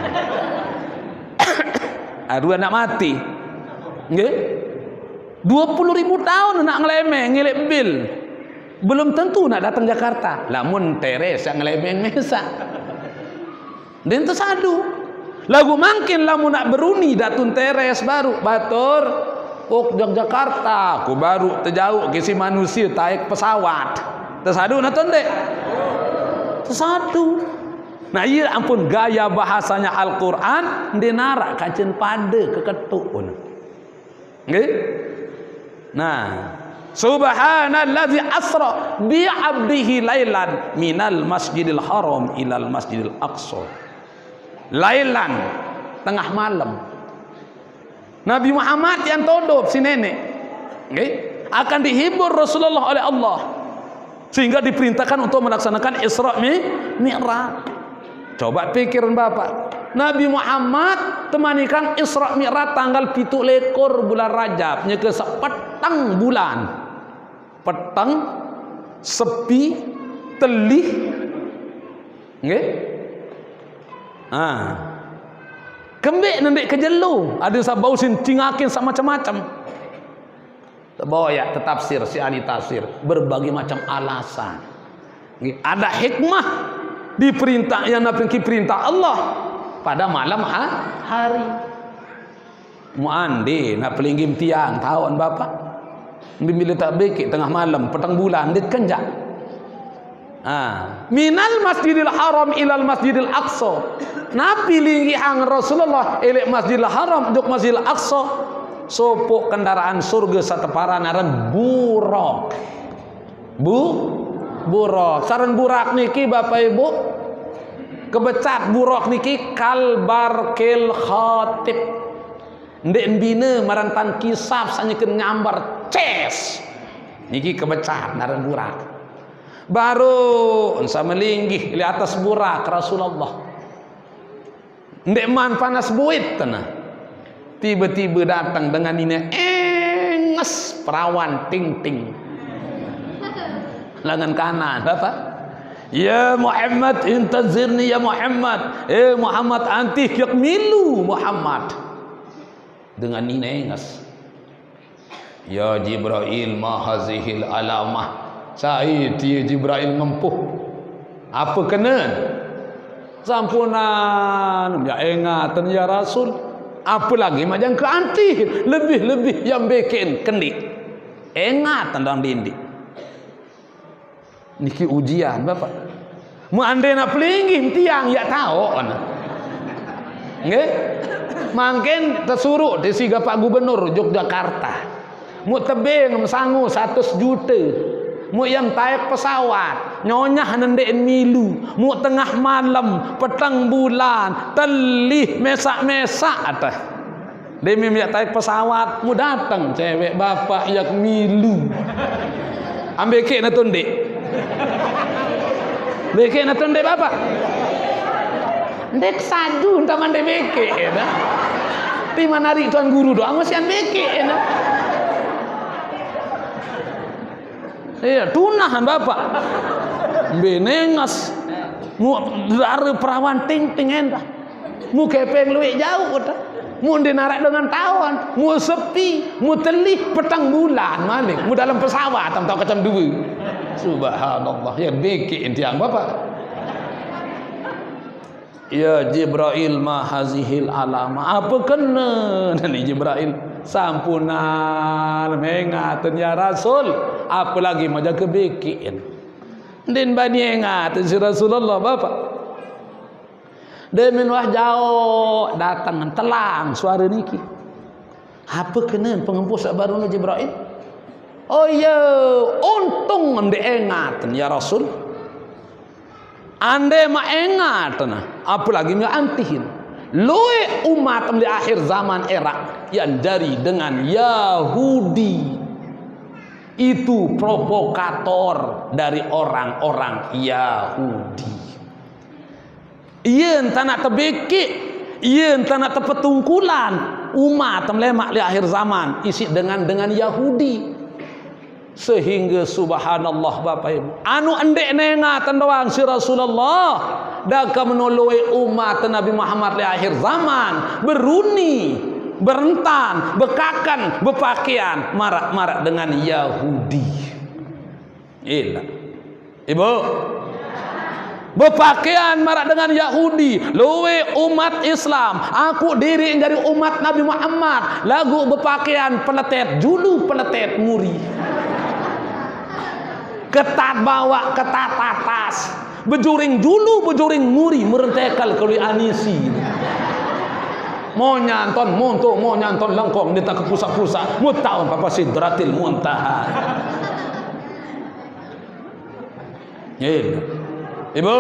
Aduh nak mati. Nggih? 20.000 tahun nak ngelemeng ngilik bil. Belum tentu nak datang Jakarta. Lamun teres yang ngelemeng mesak. Dan tersadu lagu makin lamu nak beruni datun teres baru batur Yogyakarta aku baru terjauh kisi manusia taik pesawat tersadu naton dek tersadu. Nah iya ampun gaya bahasanya Al-Quran dinarak kacen pada keketuk pun. Nggih? Nah, subhanalladzi asra bi 'abdihi lailan minal masjidil haram ilal masjidil aqsa. Lailan tengah malam. Nabi Muhammad yang todop si nenek, okay, akan dihibur Rasulullah oleh Allah sehingga diperintahkan untuk melaksanakan Isra Mi'raj. Coba pikirin bapak, Nabi Muhammad temanikan Isra Mi'raj tanggal 7 lekor bulan Rajab nya ke sepetang bulan. Petang sepi telih nggih. Kembik nendek kejelu ada sabau cingakin sama macam-macam. Bawa ya tetafsir si ahli tafsir berbagai macam alasan. Ada hikmah diperintah yang nabi perintah Allah pada malam hari. Muandi nak pelinggim tiang tahun bapak. Bila tak bekik tengah malam petang bulan dit kenjak. Minal masjidil haram ilal masjidil aqsa. Nabi linggi hang Rasulullah elek masjidil haram duk masjidil aqsa. Sopok kendaraan surga sateparan aran buraq. Buraq. Saran burak niki bapak ibu. Kebecat buraq niki kalbar kel khatib. Ndek bina marantan kisah sanyekeun nyambar ces. Niki kebecat naran burak. Baru sama linggih di atas burak Rasulullah. Ndek man panas buit tanah. Tiba-tiba datang dengan ini enges perawan ting-ting. Lengan kanan apa? Ya Muhammad intazirni ya Muhammad. Muhammad antih yak milu Muhammad. Dengan ini enges. Ya Jibril ma hazihil alamah. Saya dia Jibril ngempuh. Apa kena? Sampunan ya ingatan ya Rasul. Apa lagi macam ke antih lebih-lebih yang bikin kendik. Ingatan dalam dindik. Niki ujian bapak. Mu andai nak pelinggih tiang ya tahu kan. Nggih? Mungkin tersuruh di siga Pak Gubernur Yogyakarta. Mu tebing sangu 100 juta. mu yang taik pesawat nyonyah nendek milu mu tengah malam petang bulan telih mesak-mesak atas demi minyak taik pesawat mu datang cewek bapak yang milu ambil kek na tundek beke na tundek bapak ndek saju entah mandek beke ya di mana hari tuan guru doang masih beke ya iya tunahan bapak benengas mu dari perawan ting-ting endah mu kepeng luwek jauh kata mu dinarak dengan tawan mu sepi mu telih petang bulan malik mu dalam pesawat tam kacam dua subhanallah ya beki entiang bapak ya Jibril ma hazihil alama apa kena ni Jibril sampunan mengaten ya Rasul apalagi maja kebekiin din bani ingat si Rasulullah bapak demin wah jauh datang telang suara niki apa kena pengempus baru Jibril oh ya untung ande ingat ya Rasul ande ma ingat apalagi mi antihin luwe umat di akhir zaman era yang dari dengan Yahudi itu provokator dari orang-orang Yahudi iya entah nak tebeki iya entah nak tepetungkulan umat melemak di akhir zaman isi dengan Yahudi sehingga subhanallah bapak ibu anu endek nengatan doang si Rasulullah daka menoloi umat Nabi Muhammad di akhir zaman beruni berentan bekakan berpakaian marak-marak dengan Yahudi ilah ibu berpakaian marak dengan Yahudi luwe umat Islam aku diri dari umat Nabi Muhammad lagu berpakaian peletet julu peletet muri ketat bawa ketat atas bejuring dulu bejuring muri merentekal kalau anisi mau nyanton monto mau nyanton lengkong dia tak ke pusat-pusat mau tahu apa sidratil muntaha ibu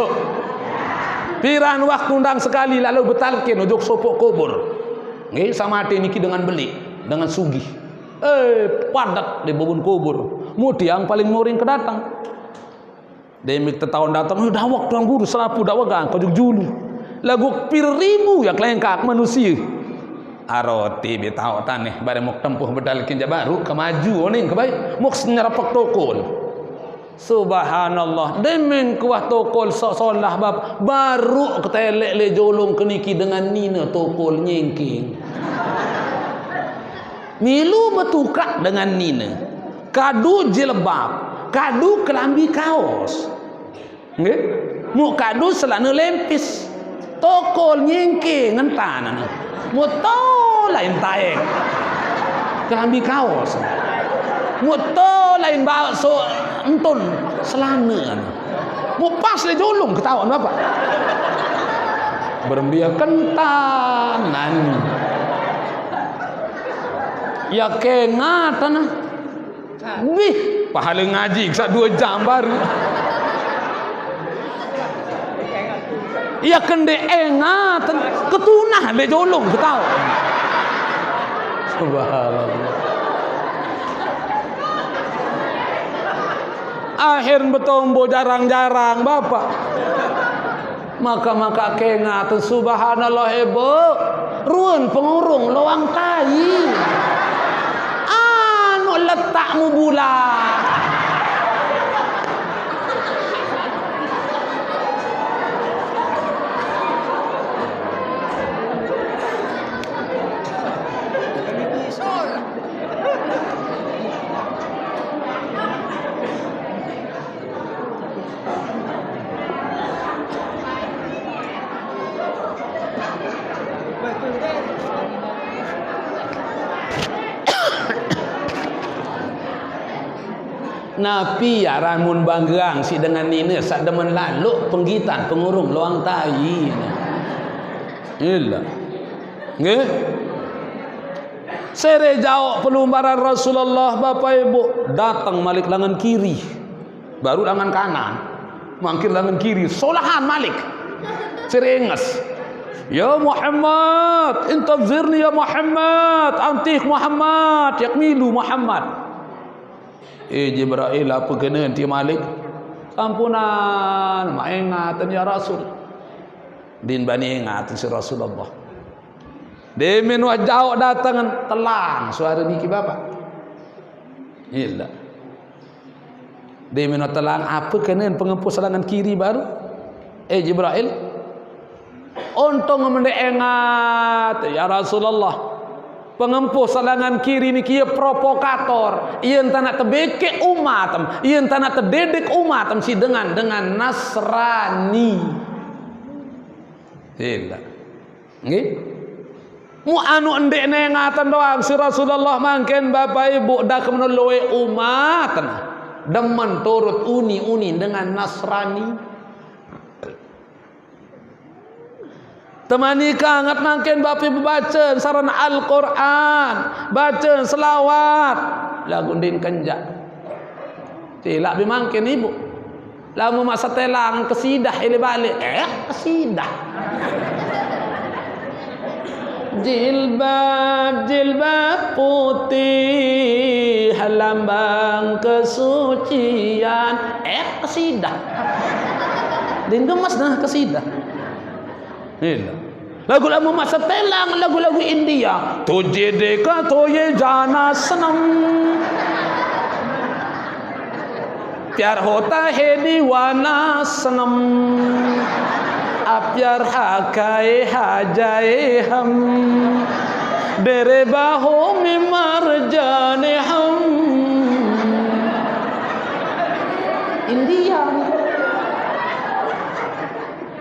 piran waktu undang sekali lalu betalkin ujuk sopok kubur nggih sama hati niki dengan beli dengan sugih padat di bubun kubur mudiang paling muring kedatang demik tetahun datang dawak tuang guru selapu dawagang kojok julu lagu pir ribu yang kelengkak manusia aroti betau taneh bare mok tempuh bedal kinja baru kemaju oning kebaik mok nyerapak tokol subhanallah demeng kuah tokol solah bab baru ketelek le jolong keniki dengan nina tokol nyengking milu betukak dengan nina kadu jilbab kadu kelambi kaos nggih mu kadu selana lempis tokol nyengke ngentanan mu to lain taek kelambi kaos mu to lain bakso entun selana mu pas le jolong ketahuan bapak berembia kentanan ya kengatan bih pahala ngaji sak 2 jam baru ya kende engatan ketunah le jolong ketahu subhanallah akhir betombo jarang-jarang bapak maka kengatan subhanallah ibu ruan pengurung loang tai letakmu bulan Nabi ya ramun banggang si dengan nina sak demen lalu penggitan pengurung loang tai. Ilah. Nggih. Sere jauh pelumbaran Rasulullah Bapak Ibu datang malik lengan kiri. baru tangan kanan, mangkir tangan kiri, solahan Malik serengas. Ya Muhammad, intazirni ya Muhammad, antik Muhammad, yakmilu Muhammad. Jibril, apa kena nanti Malik? Sampunan, mak ingatan ya Rasul. Din bani ingatan si Rasulullah. Demin wajau datang telang suara niki bapak. Iya. Demin telang apa kena pengempus selangan kiri baru? Jibril, untung mende ingat ya Rasulullah. Pengempuh selangan kiri ni kia provokator. Ia entah nak tebekek umat, ia entah nak terdedik umat si dengan Nasrani. Tidak. Nggih. Mu anu endek nengatan doang si Rasulullah mangken bapak ibu dah kemenoloi umat. Demen turut uni dengan Nasrani. Temani kangat mangken bapak ibu baca sarana Al-Quran, baca selawat, lagu din kenjak. Tilak bimangken ibu. Lamu masa telang kesidah ini balik. Kesidah. Jilbab putih lambang kesucian. Kesidah. Din gemas dah kesidah. Lagu-lagu masa telang, lagu-lagu India. Tujhe dekha to ye jana sanam, प्यार होता है दीवाना सनम, अब प्यार खाए हा जाए हम, तेरे बाहों में मर जाने हम. India.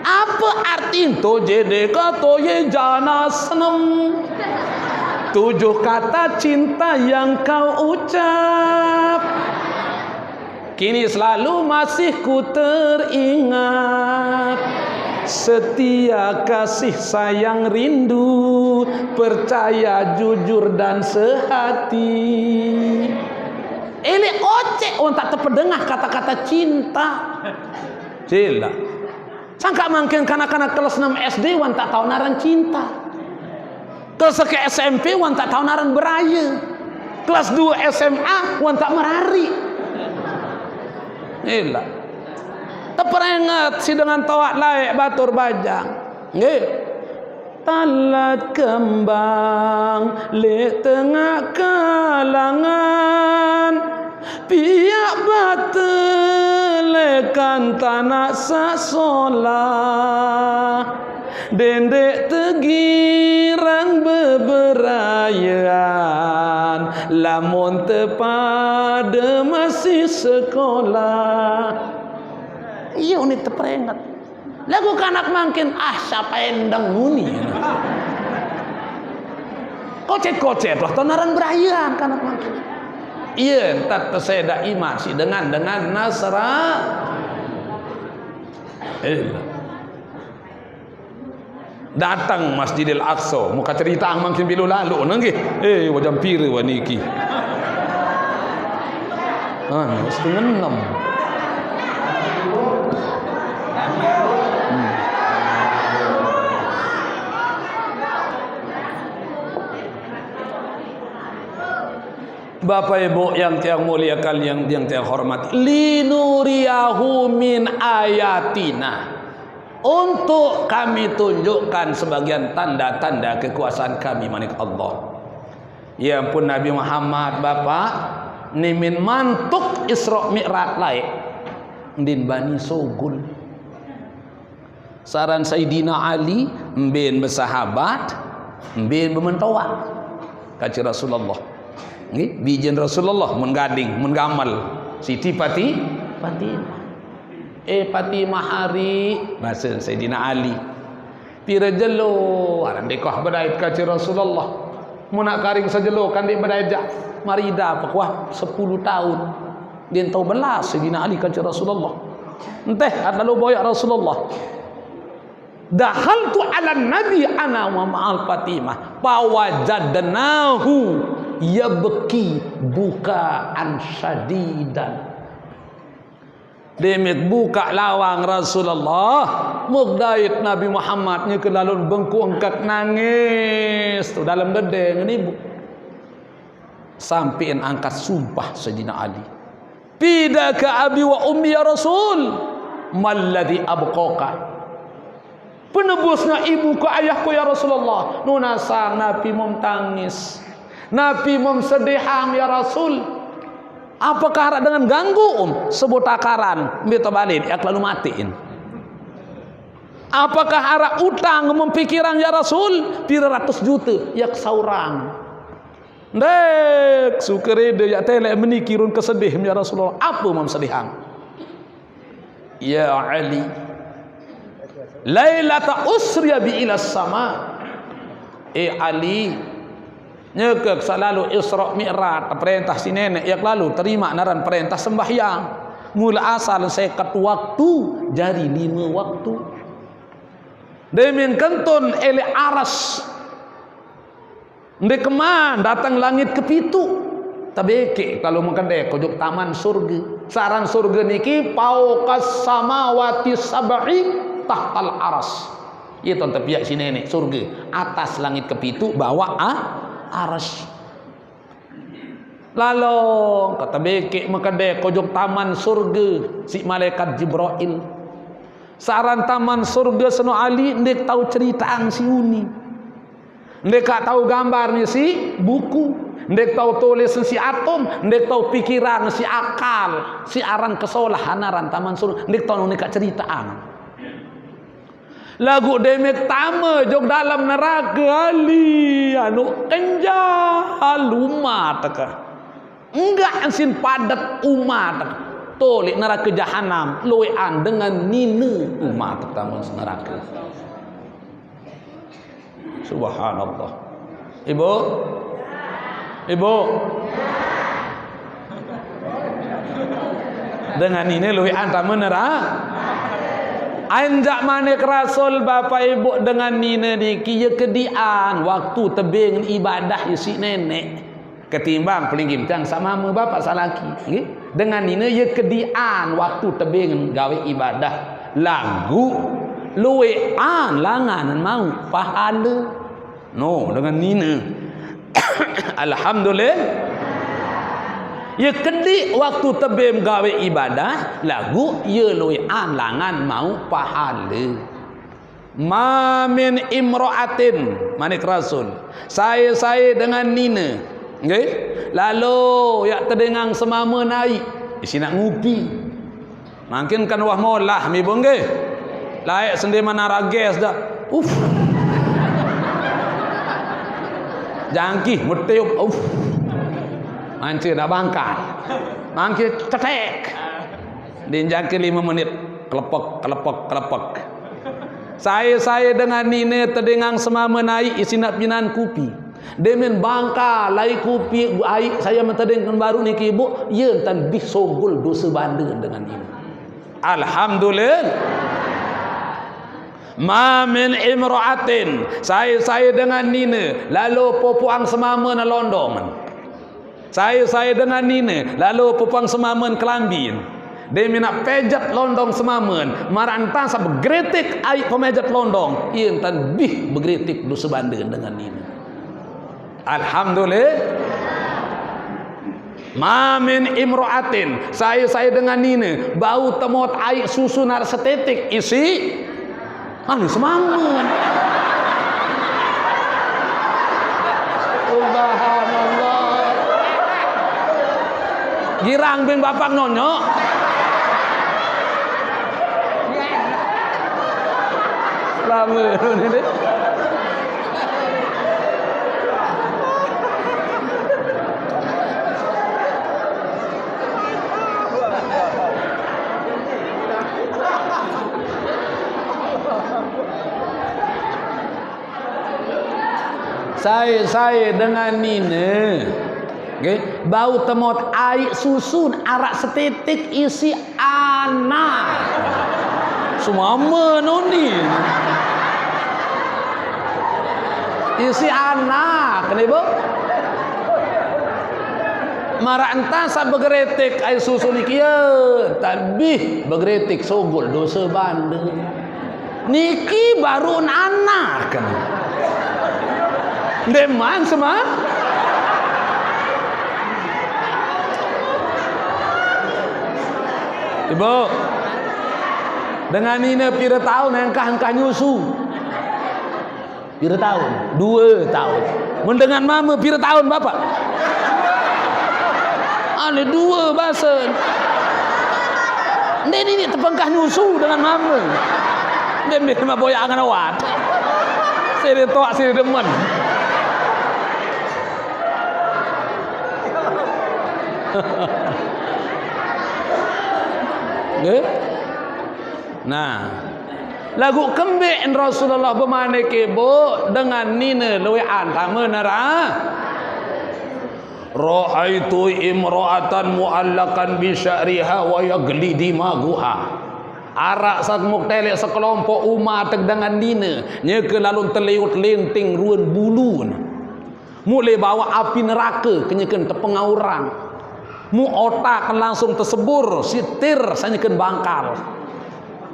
Apa arti tujhe dekha to ye jana sanam? 7 kata cinta yang kau ucap kini selalu masih ku teringat. Setia, kasih, sayang, rindu, percaya, jujur dan sehati. Ini ocek orang tak terpedengah kata-kata cinta. Cila. Sangka mungkin kanak-kanak kelas 6 SD wan tak tahu naran cinta. Kelas ke SMP wan tak tahu naran beraya. Kelas 2 SMA wan tak merari. Ila. Terperingat si dengan tawak laik batur bajang. Nggih. Talat kembang le tengah kalangan, piak batelekan tanah sasolah, dendek tegirang beberayaan, lamun tepada masih sekolah. Iya ini terperingat. Lagu kanak mungkin siapa endang muni. Kocet-kocet lah tonaran berayan kanak mungkin. Iya entar terseda iman si dengan Nasra. Datang Masjidil Aqsa, muka cerita mungkin bilu lalu nggih. Wajah pira waniki. Setengah 6. Bapak Ibu yang tiang muliakan, yang tiang hormat, linuriyahu min ayatina, untuk kami tunjukkan sebagian tanda-tanda kekuasaan kami manik Allah. Ya ampun Nabi Muhammad Bapak nimin mantuk Isra Mi'raj laik din Bani Sogul. Saran Sayyidina Ali mbin bersahabat, mbin bermentawak kaci Rasulullah. Nggih, bijen Rasulullah menggading, menggamal Siti Fatimah. Fatimah hari bahasa Sayyidina Ali. Pira jelo aran dekah badait kaci Rasulullah. Mun nak karing sajelo kan dik badajak marida pekuah 10 tahun. Dia tahu belas Sayyidina Ali kaci Rasulullah. Enteh lalu boyak Rasulullah. Dakhaltu ala nabi ana wa ma'al Fatimah pawajadnahu yabki bukaan syadidan. Demek buka lawang Rasulullah, mugdait Nabi Muhammadnya ke dalam bengku engkak nangis tu dalam gedeng ni bu. Sampai angkat sumpah Sayyidina Ali. Fidaka abi wa ummi ya Rasul, malladhi abqaka. Penebusnya ibuku ayahku ya Rasulullah. Nunasang Nabi mom tangis, Nabi mom sedihang ya Rasul. Apakah harap dengan ganggu sebut takaran beto balik yak lalu matiin. Apakah harap utang mempikiran ya Rasul pira ratus juta yak saurang. Dek sukerede ya telek menikirun kesedih ya Rasulullah. Apa mam sedihang? Ya Ali, lailata usriya bi ila sama. Ali, nyekek selalu Isra Mi'raj perintah si nenek yak lalu terima naran perintah sembahyang mula asal sekat waktu jadi 5 waktu demen kentun ele aras ndek keman datang langit kepitu tabeke kalau makan dek kojok taman surga saran surga niki pauqas samawati sab'i tahtal aras itu tepiak si nenek surga atas langit kepitu bawah aras. Lalu kata bekek makade kojok taman surga si malaikat Jibril. Saran taman surga seno Ali ndek tahu ceritaan si uni. Ndek tahu gambarnya si buku, ndek tahu tulis si atom, ndek tahu pikiran si akal, si aran kesolahan aran taman surga, ndek tahu ndek ceritaan. Lagu demek tama jog dalam neraka Ali anu kenjal umat ka enggak ansin padat umat tolik neraka jahanam loean dengan nina umat tamu neraka. Subhanallah. Ibu dengan ini loean tamu neraka. Anjak manik Rasul Bapak Ibu dengan nina niki ye kedian waktu tebing ibadah si nenek ketimbang pelinggim tang sama mu bapak salaki nggih dengan nina ye kedian waktu tebing gawe ibadah lagu luwe an langanan mau pahala no dengan nina alhamdulillah ye kedi waktu tebem gawe ibadah lagu ye loyan langan mau pahala. Ma min imra'atin manik Rasul. Saya dengan nina. Nggih? Lalu yak terdengang semama naik. Isi nak ngupi. Makin kan wah molah mi bong nggih. Layak sendi mana rages dah. Jangkih mutiup. Mancir nak bangkai. Mancir cetek. Dinjak ke 5 menit. Kelepek. Saya dengan nina terdengang semama naik isi nak pinan kupi. Demen bangka lai kupi air saya mentedengkan baru ni ke ibu. Ya tan bisogul dosa banding dengan ini. Alhamdulillah. Ma min imra'atin. Saya dengan nina lalu popuang semama na londong. Saya dengan nina lalu pupang semamen kelambin dia nak pejat londong semamen maran tan sa begretik ai pemejat londong ien tan bih begretik do sebanding dengan nina. Alhamdulillah. Ma min imra'atin. Saya dengan nina bau temot ai susu nar setetik isi anu semamen. Subhanallah. Girang bin bapak nonyo. Lama ini. Saya dengan nina. Okay. Bau temot air susun arak setetik isi anak semua menoni isi anak kenapa Mara entah sa bergeretik air susu niki ya, tapi bergeretik sogol dosa banda. Niki baru anak kan. Deman semua. Ibu, dengan ini pira tahun engkah nyusu? Pira tahun? 2 tahun. Mendengar mama pira tahun bapak? Ada 2 bahasa. Ini terpengkah nyusu dengan mama. Dia mah boya angan awat. Saya toak saya demen. Nah, lagu kembik Rasulullah bermana kebo dengan nina lewean tama nara. Ra'aitu imra'atan mu'allakan bi sya'riha wa yagli dimaguha. Arak sak muktelek sekelompok umat dengan nina nya ke lalu terliut lenting ruan bulun. Mulai bawa api neraka kenyakan tepengauran. Mu otak langsung tersebur sitir sanyakan bangkal.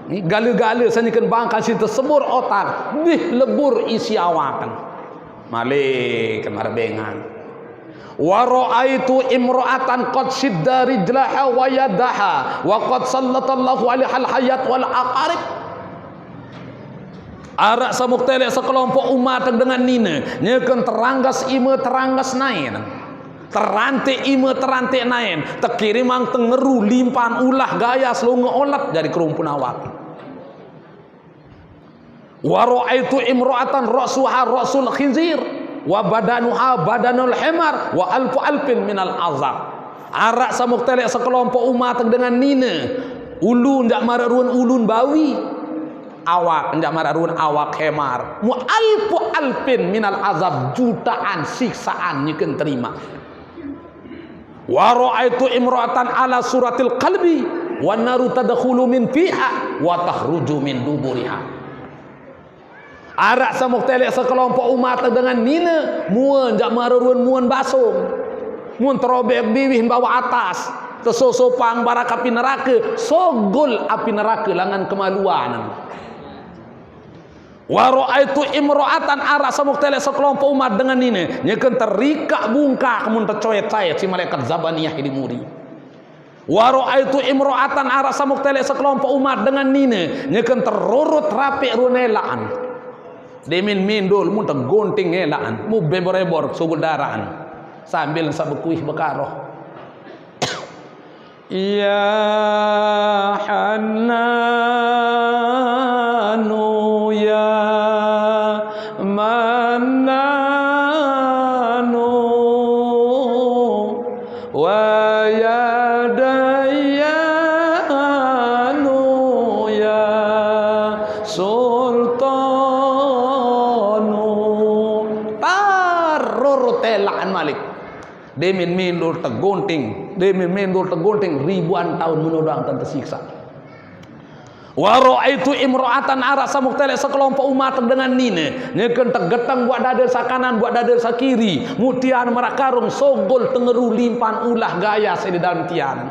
Ni gala-gala sanyakan bangkal si tersebur otak. Bih lebur isi awakan. Malik kemarbengan. Wa ra'aitu imra'atan qad shidda rijlaha wa yadaha wa qad sallatallahu 'alaiha al-hayat wal aqarib. Arak samuktelek sekelompok umat dengan nina nyekeun teranggas ima teranggas nain. Terantik ima terantik nain. Tekirim ang tengeru limpan ulah gaya selunga olat dari kerumpun awak. Wa ra'aitu imra'atan ra'suha ra'sul khinzir wa badanuha badanul himar wa alfu alfin minal azab. Arak samuktelek sekelompok umat dengan nina ulun ndak mararuan ulun bawi, awak ndak mararuan awak hemar, mu alfu alfin minal azab, jutaan siksaan nyekeun terima. Wa ra'aitu imra'atan ala suratil qalbi wan naru tadkhulu min fiha wa takhruju min duburiha. Arak samuktelek sekelompok umat dengan nina muan jak mararuan muan basung, muan terobek biwih bawa atas tersosopang barak api neraka, sogol api neraka langan kemaluan. Wa ra'aitu imra'atan arak samuktelek sekelompok umat dengan nina nyekeun terikak bungkak mun tercoet-coet si malaikat zabaniyah di muri. Wa ra'aitu imra'atan arak samuktelek sekelompok umat dengan nina nyekeun terurut rapi runelaan. Demin mindul mun tergonting elaan mu bebor-ebor subul daraan sambil sabekuih bekaroh. Ya Hannanu ya Mannanu wa ya Dayyanu ya Sultan telaan malik. Demin mindul tergonting ribuan tahun menodang dan tersiksa. Wa ra'aitu imra'atan arak samuktelek sekelompok umat dengan nina nyekeun tegetang buat dada sakanan buat dada sakiri mutian merakarung sogol tengeru limpan ulah gaya di dalam tian.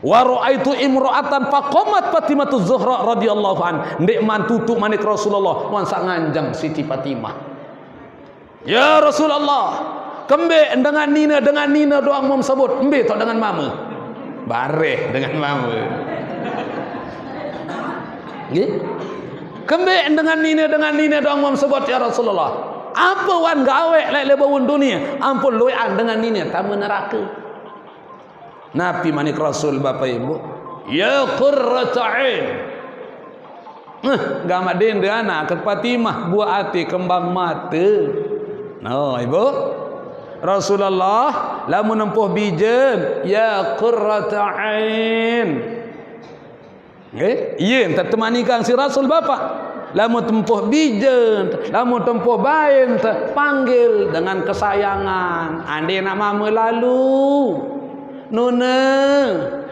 Wa ra'aitu imra'atan faqamat Fatimatu Zuhra radhiyallahu an ndek man tutuk manik Rasulullah wan sak nganjang Siti Fatimah. Ya Rasulullah, kembe dengan nina doang mau sebut, embe tok dengan mama. Bareh dengan mama. Nggih. Kembe dengan nina doang mau sebut ya Rasulullah. Apa wan gawe lek lebawun dunia? Ampun loean dengan nina tamu neraka. Nabi manik Rasul Bapak Ibu. Ya qurrata ain. Gamadin dia anak ke Fatimah buah hati kembang mata. No, Ibu. Rasulullah lamun nempuh bijen ya qurrata ain. Nggih, ieu enta temanikan si Rasul Bapak. Lamun tempuh bijen, lamun tempuh bain panggil dengan kesayangan. Ande nak mama lalu. Nuna,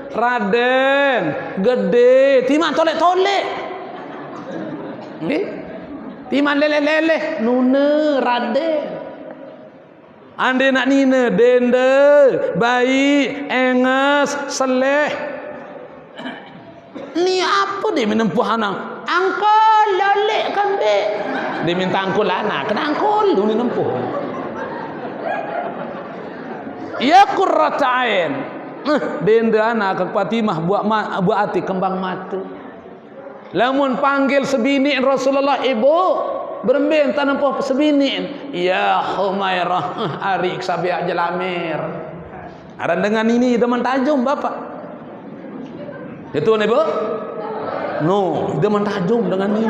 Raden, gede, timan tolek-tolek. Nggih. Timan leleh-leleh, Nuna, Raden. Ande nak nina dende baik enges seleh. Ni apa dia menempuh anak? Angkol lolek kambing. Dia minta angkol anak, kena angkol lu ni nempuh. Ya qurrata ain. Dende anak ke Fatimah buat hati kembang mata. Lamun panggil sebini Rasulullah, ibu berembing tak nampak sebini. Ya Humairah, arik sabiak jelamir. Ada dengan ini demen tajum bapak. Itu ni ibu? No, demen tajum dengan ini.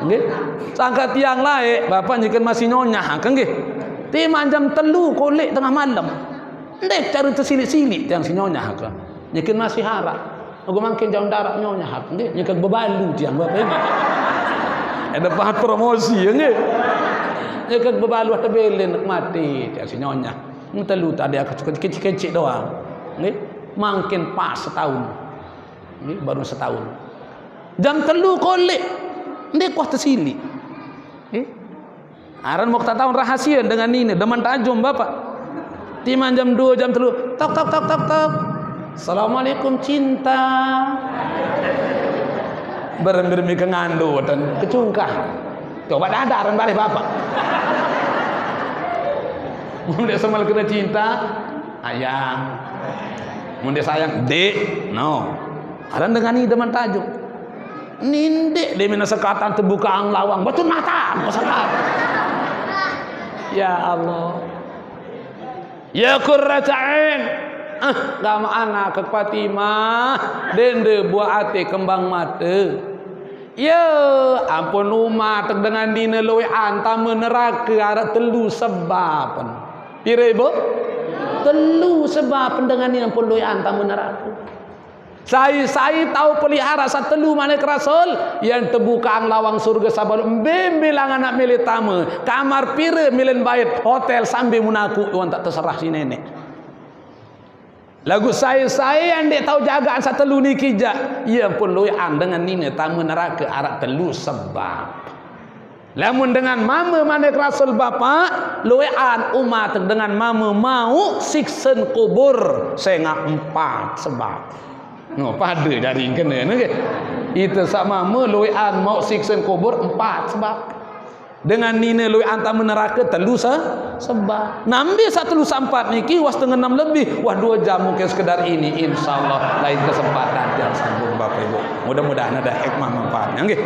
Nggih. Sangka tiang lain bapak nyikan masih nyonyah kan nggih. Ti jam 3 kolek tengah malam. Ndek cari tersilik-silik tiang si nyonyah kan. Nyikan masih harap. Aku makin jauh darat nyonyah nggih. Nyikan bebalu tiang bapak ini. Ada pahat promosi nggih. Nyikan bebalu tebelen nak mati tiang si nyonyah. Telu tadi aku kecil-kecil doang. Nggih. Makin pas setahun. Nggih, baru setahun. Jam 3 kolek. Ndek kuah tersilik. Aran mau tahun rahasia dengan ini deman tajum bapak. Timan jam 2 jam 3 tok tok tok tok tok. Assalamualaikum cinta. Beremi ke ngando dan kecungkah. Coba ada aran balik bapak. Mun dia semal kena cinta, ayang. Mun dia sayang, dek. No. Aran dengan ini deman tajum. Nindek dia mina sekatan terbuka ang lawang. Betul mata. Masalah. Ya Allah. Ya qurrata ain. Gama anak ke Fatimah dende buah hati kembang mata. Ya ampun umat dengan dina luwe antam neraka arah telu sebab. Pira ibu? Telu sebab dengan dina ampun luwe antam neraka. Saya tahu pelihara satelu mana Rasul yang terbuka ang lawang surga sabar bilang anak milik tamu kamar pira milen bait hotel sambil munaku orang tak terserah si nenek. Lagu saya yang dia tahu jagaan satelu ni kijak ia pun loyan dengan nina tamu neraka arak telu sebab. Lamun dengan mama mana Rasul bapa loyan umat dengan mama mau siksen kubur sengak 4 sebab. No, pada dari kena nggih. Itu sama meluian mau siksa kubur 4 sebab. Dengan nina luian tamu neraka telu sebab. Nambi 1 sampat niki was dengan 6 lebih. Wah 2 jam mungkin sekedar ini insyaallah lain kesempatan yang sambung Bapak Ibu. Mudah-mudahan ada hikmah manfaatnya nggih.